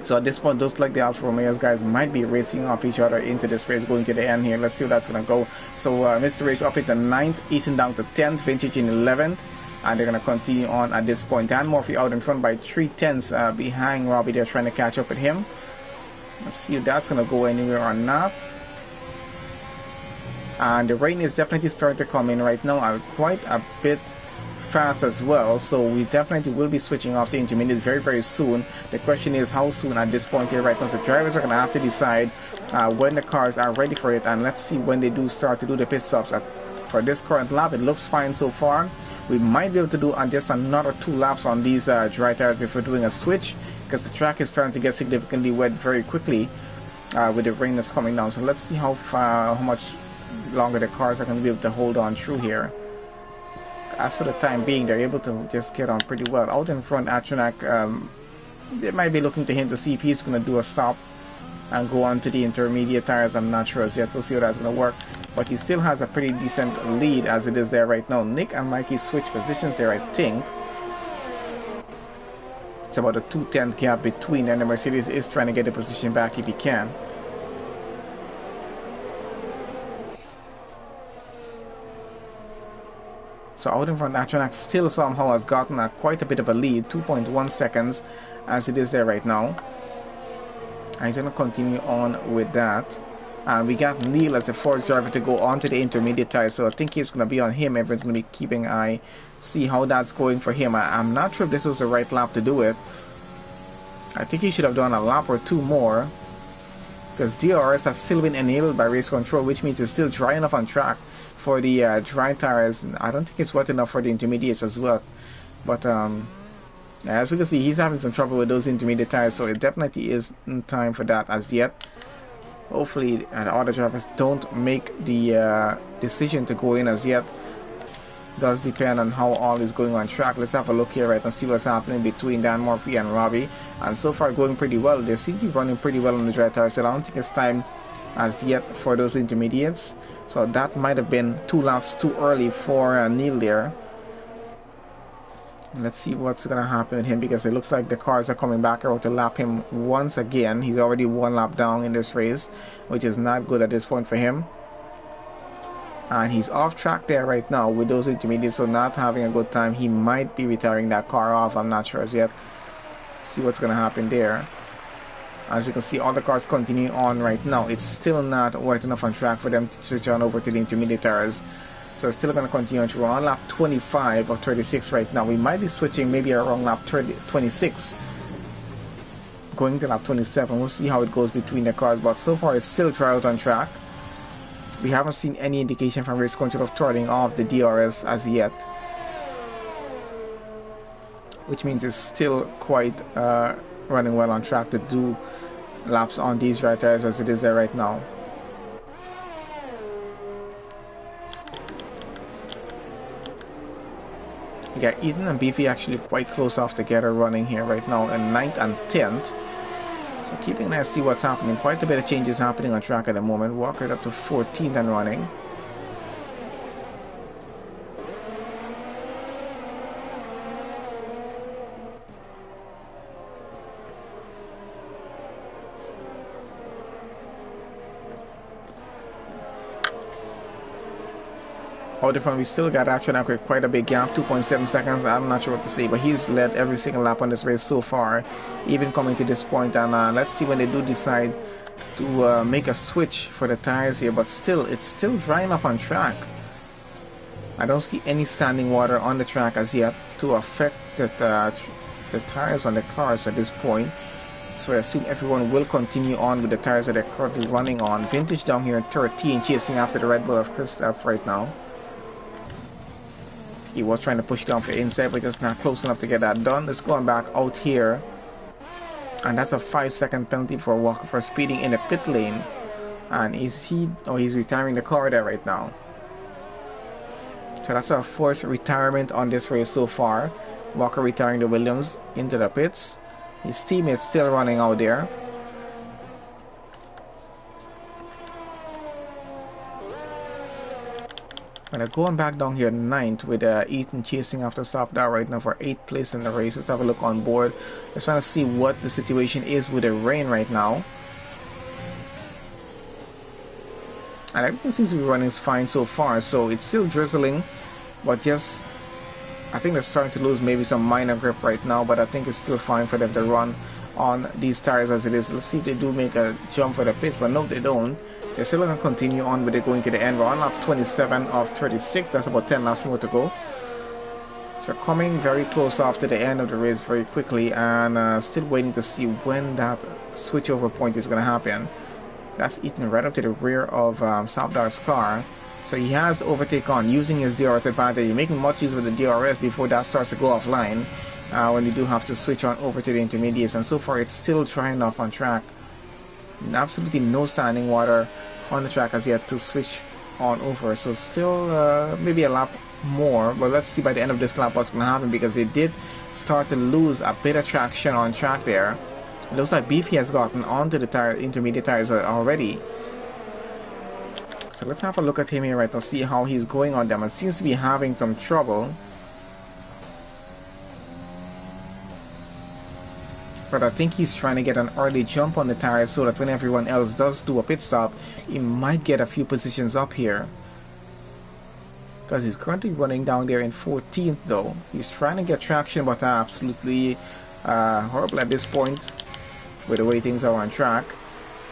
So at this point, looks like the Alfa Romeo's guys might be racing off each other into this race going to the end here. Let's see how that's going to go. So Mr. Rage up at the 9th, Ethan down to 10th, Vintage in 11th. And they're going to continue on at this point. Dan Murphy out in front by 3/10 behind Robbie. They're trying to catch up with him. Let's see if that's going to go anywhere or not. And the rain is definitely starting to come in right now. Quite a bit fast as well, so we definitely will be switching off the intermediates very, very soon. The question is how soon at this point here right now. So drivers are going to have to decide when the cars are ready for it, and let's see when they do start to do the pit stops. For this current lap, it looks fine so far. We might be able to do just another 2 laps on these dry tires before doing a switch, because the track is starting to get significantly wet very quickly with the rain that's coming down. So let's see how much longer the cars are going to be able to hold on through here. As for the time being, they're able to just get on pretty well. Out in front, Atronak, they might be looking to him to see if he's going to do a stop and go on to the intermediate tires. I'm not sure as yet. We'll see how that's going to work. But he still has a pretty decent lead as it is there right now. Nick and Mikey switch positions there, I think. It's about a 2/10 gap between them. The Mercedes is trying to get the position back if he can. So out in front, Atronak still somehow has gotten quite a bit of a lead, 2.1 seconds as it is there right now. And he's going to continue on with that. And we got Neil as the fourth driver to go on to the intermediate tire, so I think it's going to be on him. Everyone's going to be keeping an eye, see how that's going for him. I'm not sure if this was the right lap to do it. I think he should have done a lap or two more, because DRS has still been enabled by race control, which means it's still dry enough on track for the dry tires. I don't think it's wet enough for the intermediates as well. But as we can see, he's having some trouble with those intermediate tires, so it definitely is in time for that as yet. Hopefully the other drivers don't make the decision to go in as yet. Does depend on how all is going on track. Let's have a look here right and see what's happening between Dan Murphy and Robbie. And so far going pretty well. They seem to be running pretty well on the dry tires, so I don't think it's time as yet for those intermediates. So that might have been 2 laps too early for Neil there. Let's see what's going to happen with him, because it looks like the cars are coming back out to lap him once again. He's already 1 lap down in this race, which is not good at this point for him. And he's off track there right now with those intermediates, so not having a good time. He might be retiring that car off. I'm not sure as yet. Let's see what's going to happen there. As we can see, all the cars continue on right now. It's still not wet enough on track for them to switch on over to the intermediate tires. So it's still going to continue on. We're on lap 25 of 36 right now. We might be switching maybe around lap 26. Going to lap 27. We'll see how it goes between the cars. But so far it's still dry out on track. We haven't seen any indication from race control of throttling off the DRS as yet, which means it's still quite running well on track to do laps on these dry tires as it is there right now. We got Ethan and Beefy actually quite close off together running here right now in 9th and 10th. So keeping an eye to see what's happening. Quite a bit of changes happening on track at the moment. Walker up to 14th and running. Out the front, we still got Action up with quite a big gap, 2.7 seconds. I'm not sure what to say, but he's led every single lap on this race so far, even coming to this point. And let's see when they do decide to make a switch for the tires here. But still, it's still dry enough on track. I don't see any standing water on the track as yet to affect the tires on the cars at this point. So I assume everyone will continue on with the tires that they're currently running on. Vintage down here at 13, chasing after the Red Bull of Christoph right now. He was trying to push down for the inside, but just not close enough to get that done. Let's go back out here. And that's a 5-second penalty for Walker for speeding in the pit lane. And he's retiring the car there right now. So that's our first retirement on this race so far. Walker retiring the Williams into the pits. His teammates still running out there. And going back down here 9th with Ethan chasing after Safdar right now for 8th place in the race. Let's have a look on board. Let's try to see what the situation is with the rain right now. And everything seems to be running fine so far. So it's still drizzling, but just I think they're starting to lose maybe some minor grip right now. But I think it's still fine for them to run on these tires as it is. Let's see if they do make a jump for the pits, but no, they don't. They're still going to continue on with it going to the end. We're on lap 27 of 36. That's about 10 laps more to go. So coming very close off to the end of the race very quickly, and still waiting to see when that switchover point is going to happen. That's Ethan right up to the rear of Safdar's car. So he has the overtake on using his DRS advantage. You're making much use of the DRS before that starts to go offline. When you do have to switch on over to the intermediates, and so far it's still dry enough on track. Absolutely no standing water on the track as yet to switch on over. So still maybe a lap more, but let's see by the end of this lap what's going to happen, because they did start to lose a bit of traction on track there. It looks like Beefy has gotten onto the intermediate tires already. So let's have a look at him here right now, see how he's going on them. It seems to be having some trouble. But I think he's trying to get an early jump on the tires so that when everyone else does do a pit stop, he might get a few positions up here. Because he's currently running down there in 14th though. He's trying to get traction, but absolutely horrible at this point with the way things are on track.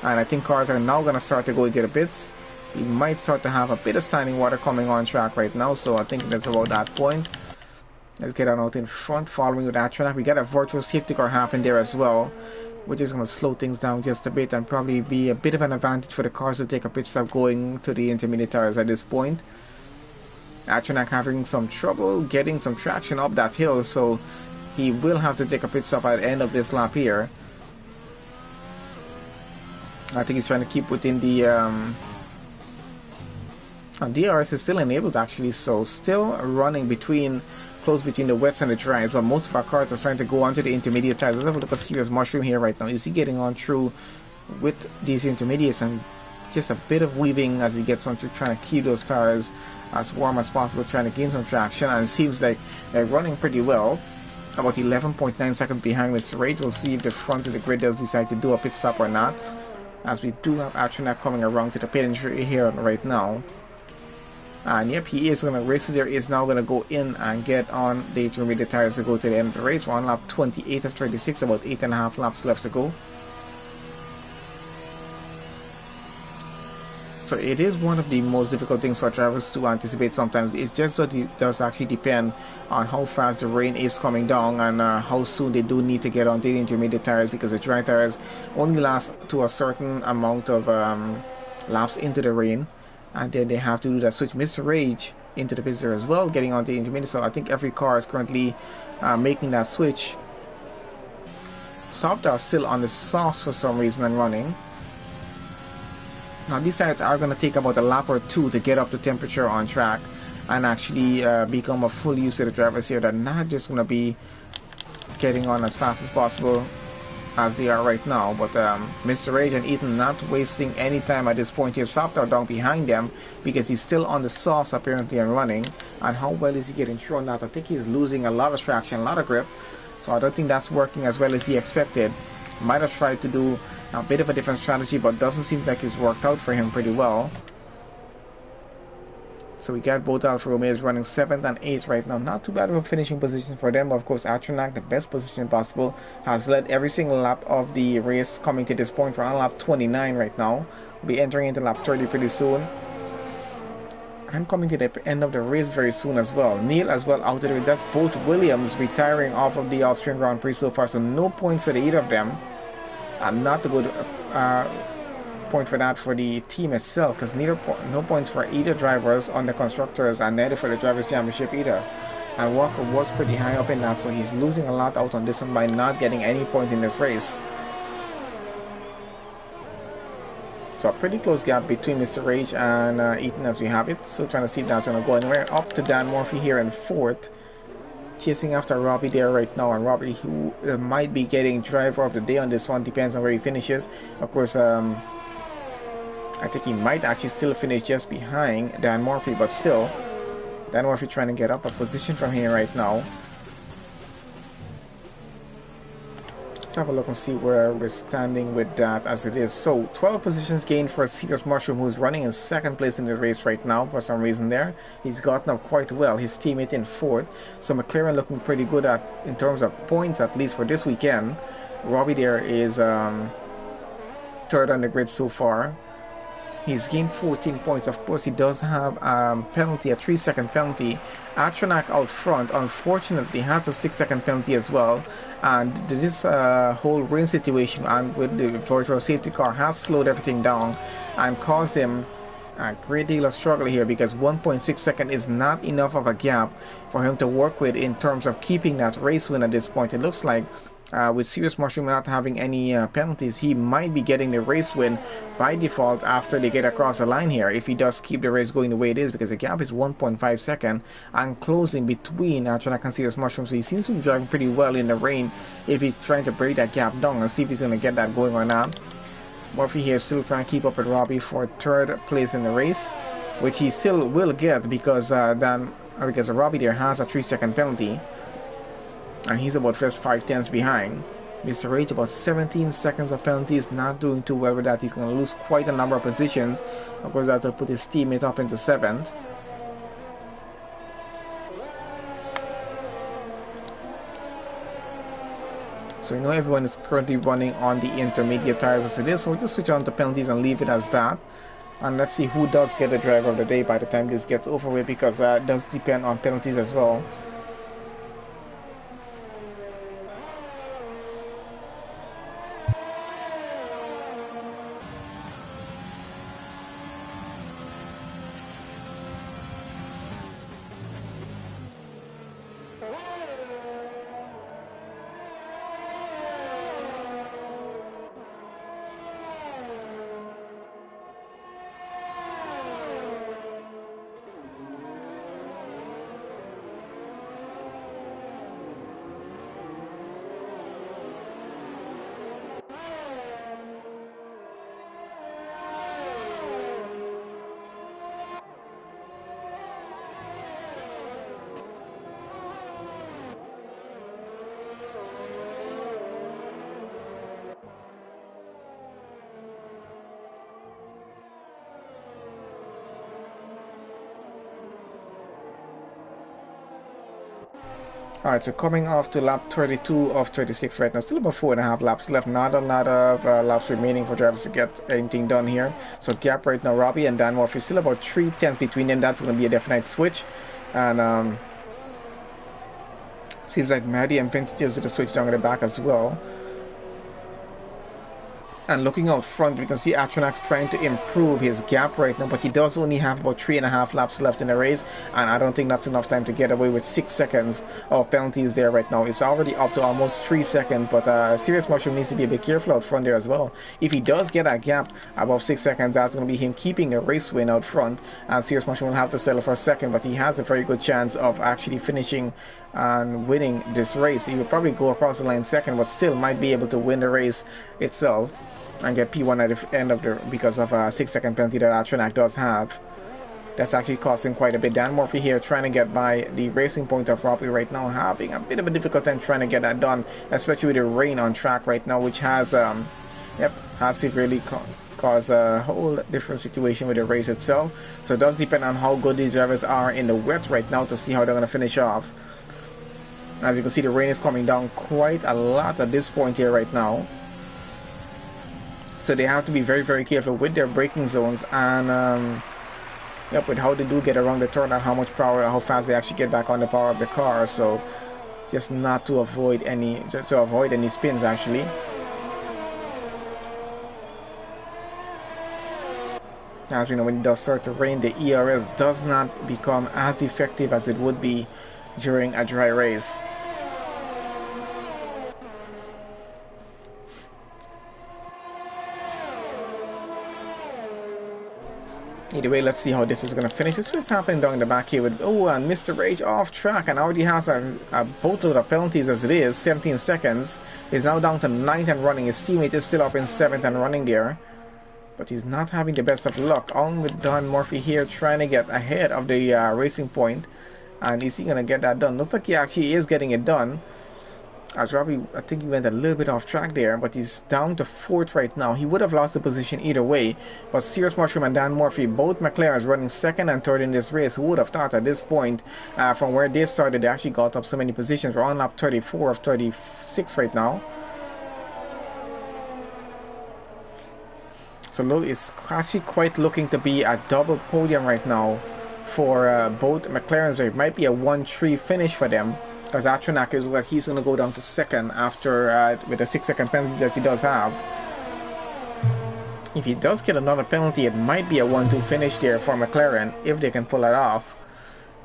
And I think cars are now going to start to go into the pits. He might start to have a bit of standing water coming on track right now, so I think that's about that point. Let's get on out in front, following with that track. We got a virtual safety car happen there as well, which is going to slow things down just a bit and probably be a bit of an advantage for the cars to take a pit stop going to the intermediate tires at this point. Atronak having some trouble getting some traction up that hill, so he will have to take a pit stop at the end of this lap here. I think he's trying to keep within the DRS is still enabled actually, so still running close between the wets and the dries, but most of our cars are starting to go onto the intermediate tires. Let's have a look at Serious Mushroom here right now. Is he getting on through with these intermediates, and just a bit of weaving as he gets on through, trying to keep those tires as warm as possible, trying to gain some traction, and it seems like they're running pretty well. About 11.9 seconds behind Mr. Rage. We'll see if the front of the grid does decide to do a pit stop or not, as we do have Atronak coming around to the pit entry here right now. And yep, he is going to race there, is now going to go in and get on the intermediate tires to go to the end of the race. We're on lap 28 of 36, about 8.5 laps left to go. So it is one of the most difficult things for drivers to anticipate sometimes. It's just that it does actually depend on how fast the rain is coming down and how soon they do need to get onto the intermediate tires, because the dry tires only last to a certain amount of laps into the rain, and then they have to do that switch. Mr. Rage into the pits there as well, getting onto the intermediate, so I think every car is currently making that switch. Soft are still on the softs for some reason and running. Now these tires are going to take about a lap or two to get up to temperature on track and actually become a full use of the drivers here. They're not just going to be getting on as fast as possible as they are right now, but Mr. Rage and Ethan not wasting any time at this point here. Soft are down behind them because he's still on the softs apparently and running. And how well is he getting through on that? I think he's losing a lot of traction, a lot of grip, so I don't think that's working as well as he expected. Might have tried to do a bit of a different strategy, but doesn't seem like it's worked out for him pretty well. So we got both Alfa Romeos running 7th and 8th right now. Not too bad of a finishing position for them. Of course, Atronak, the best position possible, has led every single lap of the race coming to this point. We're on lap 29 right now. We'll be entering into lap 30 pretty soon, and coming to the end of the race very soon as well. Neil as well out of it. That's both Williams retiring off of the Austrian Grand Prix so far, so no points for either of them. And not a good point for that for the team itself, because no points for either drivers on the constructors, and neither for the drivers championship either. And Walker was pretty high up in that, so he's losing a lot out on this one by not getting any points in this race. So a pretty close gap between Mr. Rage and Ethan as we have it. Still trying to see if that's going to go anywhere. Up to Dan Murphy here in 4th. Chasing after Robbie there right now, and Robbie, who might be getting driver of the day on this one, depends on where he finishes. Of course, I think he might actually still finish just behind Dan Murphy, but still, Dan Murphy trying to get up a position from here right now. Let's have a look and see where we're standing with that as it is. So 12 positions gained for Serious Mushroom, who's running in 2nd place in the race right now for some reason there. He's gotten up quite well. His teammate in 4th. So McLaren looking pretty good in terms of points, at least for this weekend. Robbie there is 3rd on the grid so far. He's gained 14 points. Of course, he does have a 3-second penalty. Atronak out front, unfortunately, has a 6-second penalty as well. And this whole rain situation and with the virtual safety car has slowed everything down and caused him a great deal of struggle here, because 1.6 seconds is not enough of a gap for him to work with in terms of keeping that race win at this point. It looks like with Serious Mushroom not having any penalties, he might be getting the race win by default after they get across the line here, if he does keep the race going the way it is, because the gap is 1.5 seconds and closing between Atronak and Serious Mushroom. So he seems to be driving pretty well in the rain if he's trying to break that gap down, and see if he's going to get that going or not. Murphy here still trying to keep up with Robbie for 3rd place in the race, which he still will get because Robbie there has a 3-second penalty, and he's about first 5/10ths behind. Mr. Rage about 17 seconds of penalties, not doing too well with that. He's going to lose quite a number of positions. Of course, that will put his teammate up into 7th. So we know everyone is currently running on the intermediate tires as it is, so we'll just switch on to penalties and leave it as that. And let's see who does get the driver of the day by the time this gets over with, because it does depend on penalties as well. Alright, so coming off to lap 32 of 36 right now, still about 4.5 laps left, not a lot of laps remaining for drivers to get anything done here. So gap right now, Robbie and Dan Murphy, still about 3/10 between them. That's going to be a definite switch. And seems like Maddie and Vintage did a switch down in the back as well. And looking out front, we can see Atronax trying to improve his gap right now, but he does only have about 3.5 laps left in the race, and I don't think that's enough time to get away with 6 seconds of penalties there right now. It's already up to almost 3 seconds, but Serious Mushroom needs to be a bit careful out front there as well. If he does get a gap above 6 seconds, that's going to be him keeping a race win out front, and Serious Mushroom will have to settle for a second, but he has a very good chance of actually finishing and winning this race. He will probably go across the line second, but still might be able to win the race itself and get P1 at the end of the, because of a 6-second penalty that Atronax does have. That's actually costing quite a bit. Dan Murphy here trying to get by the Racing Point of Robbie right now, having a bit of a difficult time trying to get that done, especially with the rain on track right now, which has severely caused a whole different situation with the race itself. So it does depend on how good these drivers are in the wet right now to see how they're going to finish off. As you can see, the rain is coming down quite a lot at this point here right now. So they have to be very, very careful with their braking zones and with how they do get around the turn and how much power, how fast they actually get back on the power of the car. So just not to avoid any, just to avoid any spins actually. As we know, when it does start to rain, the ERS does not become as effective as it would be during a dry race. Either way, let's see how this is going to finish. This is happening down the back here with, and Mr. Rage off track and already has a boatload of penalties as it is. 17 seconds. He's now down to 9th and running. His teammate is still up in 7th and running there. But he's not having the best of luck. On with Dan Murphy here trying to get ahead of the Racing Point. And is he going to get that done? Looks like he actually is getting it done. As Robbie, I think he went a little bit off track there, but he's down to 4th right now. He would have lost the position either way, but Serious Mushroom and Dan Murphy, both McLarens running 2nd and 3rd in this race. Who would have thought at this point, from where they started, they actually got up so many positions. We're on lap 34 of 36 right now. So it's actually quite looking to be a double podium right now for both McLarens. There might be a 1-3 finish for them, because Atronax is like he's going to go down to 2nd after with the 6-second penalty that he does have. If he does get another penalty, it might be a 1-2 finish there for McLaren if they can pull it off.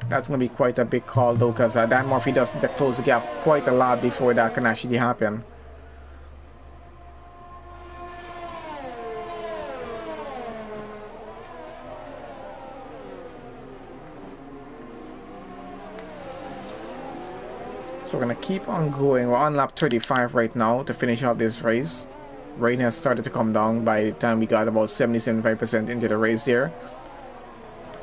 That's going to be quite a big call though, because Dan Murphy does need to close the gap quite a lot before that can actually happen. So we're going to keep on going. We're on lap 35 right now to finish up this race. Rain has started to come down by the time we got about 70-75% into the race there.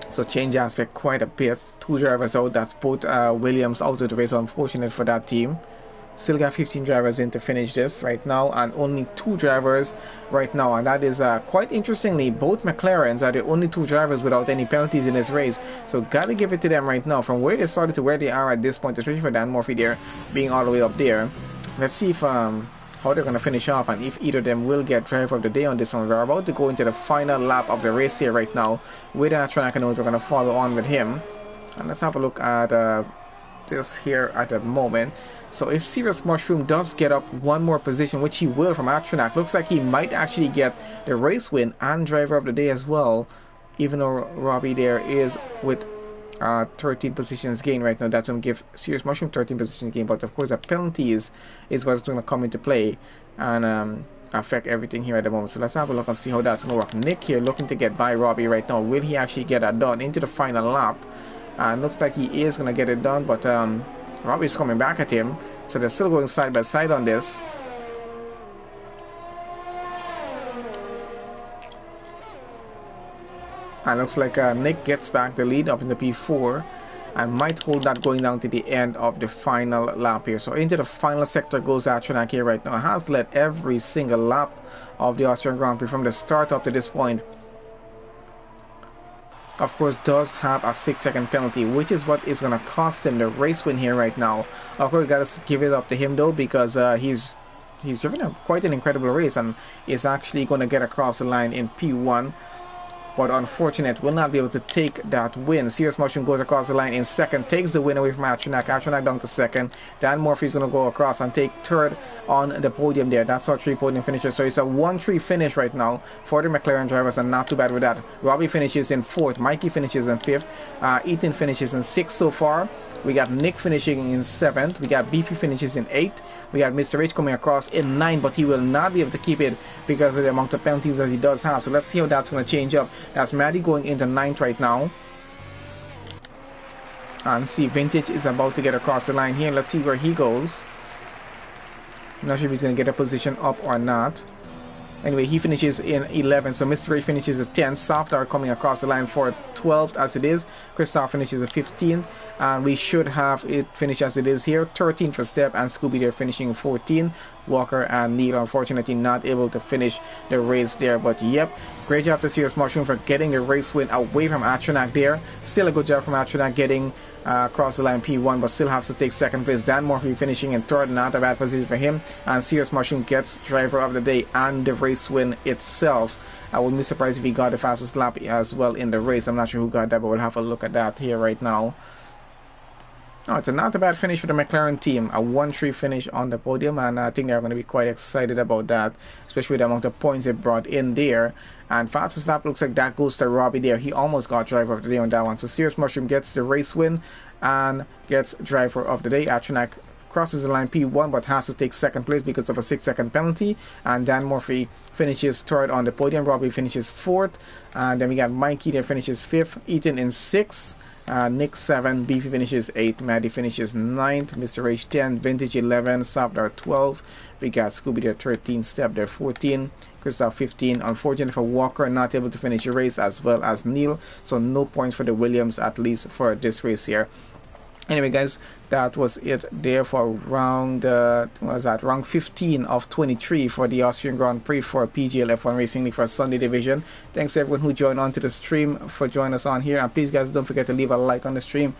So change aspect quite a bit. 2 drivers out. That's both Williams out of the race. Unfortunate for that team. Still got 15 drivers in to finish this right now, and only 2 drivers right now, and that is quite interestingly, both McLarens are the only 2 drivers without any penalties in this race. So gotta give it to them right now, from where they started to where they are at this point, especially for Dan Murphy there being all the way up there. let's see if how they're going to finish off and if either of them will get driver of the day on this one. We're about to go into the final lap of the race here right now with Track. I know we're going to follow on with him. And let's have a look at this here at the moment. So if Serious Mushroom does get up one more position, which he will from Atronac, looks like he might actually get the race win and driver of the day as well, even though Robbie there is with 13 positions gain right now. That's going to give Serious Mushroom 13 positions gain, but of course the penalties is what's going to come into play and affect everything here at the moment. So let's have a look and see how that's going to work. Nick here looking to get by Robbie right now. Will he actually get that done into the final lap? Looks like he is going to get it done, but Robbie's coming back at him, so they're still going side by side on this. And looks like Nick gets back the lead up in the P4 and might hold that going down to the end of the final lap here. So into the final sector goes Atronac here right now. Has led every single lap of the Austrian Grand Prix from the start up to this point. Of course, does have a 6-second penalty, which is what is going to cost him the race win here right now. Of course, we got to give it up to him though, because he's driven quite an incredible race and is actually going to get across the line in P1. But unfortunate, will not be able to take that win. Serious Mushroom goes across the line in second, takes the win away from Atronac. Atronac down to second. Dan Murphy's going to go across and take third on the podium there. That's our 3 podium finishes. So it's a 1-3 finish right now for the McLaren drivers, and not too bad with that. Robbie finishes in 4th. Mikey finishes in 5th. Ethan finishes in 6th so far. We got Nick finishing in 7th. We got Beefy finishes in 8th. We got Mr. H coming across in 9th, but he will not be able to keep it because of the amount of penalties that he does have. So let's see how that's going to change up. That's Maddie going into 9th right now. And see, Vintage is about to get across the line here. Let's see where he goes. I'm not sure if he's going to get a position up or not. Anyway, he finishes in 11th, so Mr. Ray finishes at 10th. Softar coming across the line for 12th as it is. Christoph finishes at 15th, and we should have it finish as it is here. 13th for Step, and Scooby there finishing 14th. Walker and Neil unfortunately not able to finish the race there, but yep, great job to Serious Mushroom for getting the race win away from Atronac there. Still a good job from Atronac getting across the line P1, but still has to take 2nd place. Dan Murphy finishing in 3rd, not a bad position for him, and Serious Mushroom gets driver of the day and the race win itself. I wouldn't be surprised if he got the fastest lap as well in the race. I'm not sure who got that, but we'll have a look at that here right now. Oh, it's a not a bad finish for the McLaren team. A 1-3 finish on the podium, and I think they're going to be quite excited about that, especially with the amount of points they brought in there. And fastest lap looks like that goes to Robbie there. He almost got driver of the day on that one. So Serious Mushroom gets the race win and gets driver of the day. Atronac crosses the line P1 but has to take 2nd place because of a 6-second penalty, and Dan Murphy finishes 3rd on the podium. Robbie finishes 4th, and then we got Mikey there finishes 5th, Ethan in 6th, Nick 7, Beefy finishes 8th, Maddie finishes 9th, Mr. H 10, Vintage 11, Softar 12, we got Scooby there 13, Step there 14, Christoph 15. Unfortunately for Walker, not able to finish the race, as well as Neil, so no points for the Williams at least for this race here. Anyway guys, that was it there for round round 15 of 23 for the Austrian Grand Prix for PGL F1 Racing League for Sunday division. Thanks to everyone who joined on to the stream for joining us on here, and please guys don't forget to leave a like on the stream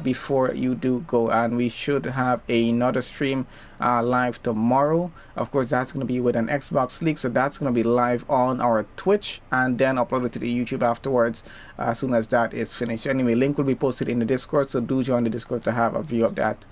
before you do go. And we should have another stream live tomorrow. Of course, that's going to be with an Xbox League, so that's going to be live on our Twitch and then uploaded to the YouTube afterwards as soon as that is finished. Anyway, link will be posted in the Discord, so do join the Discord to have a view of that.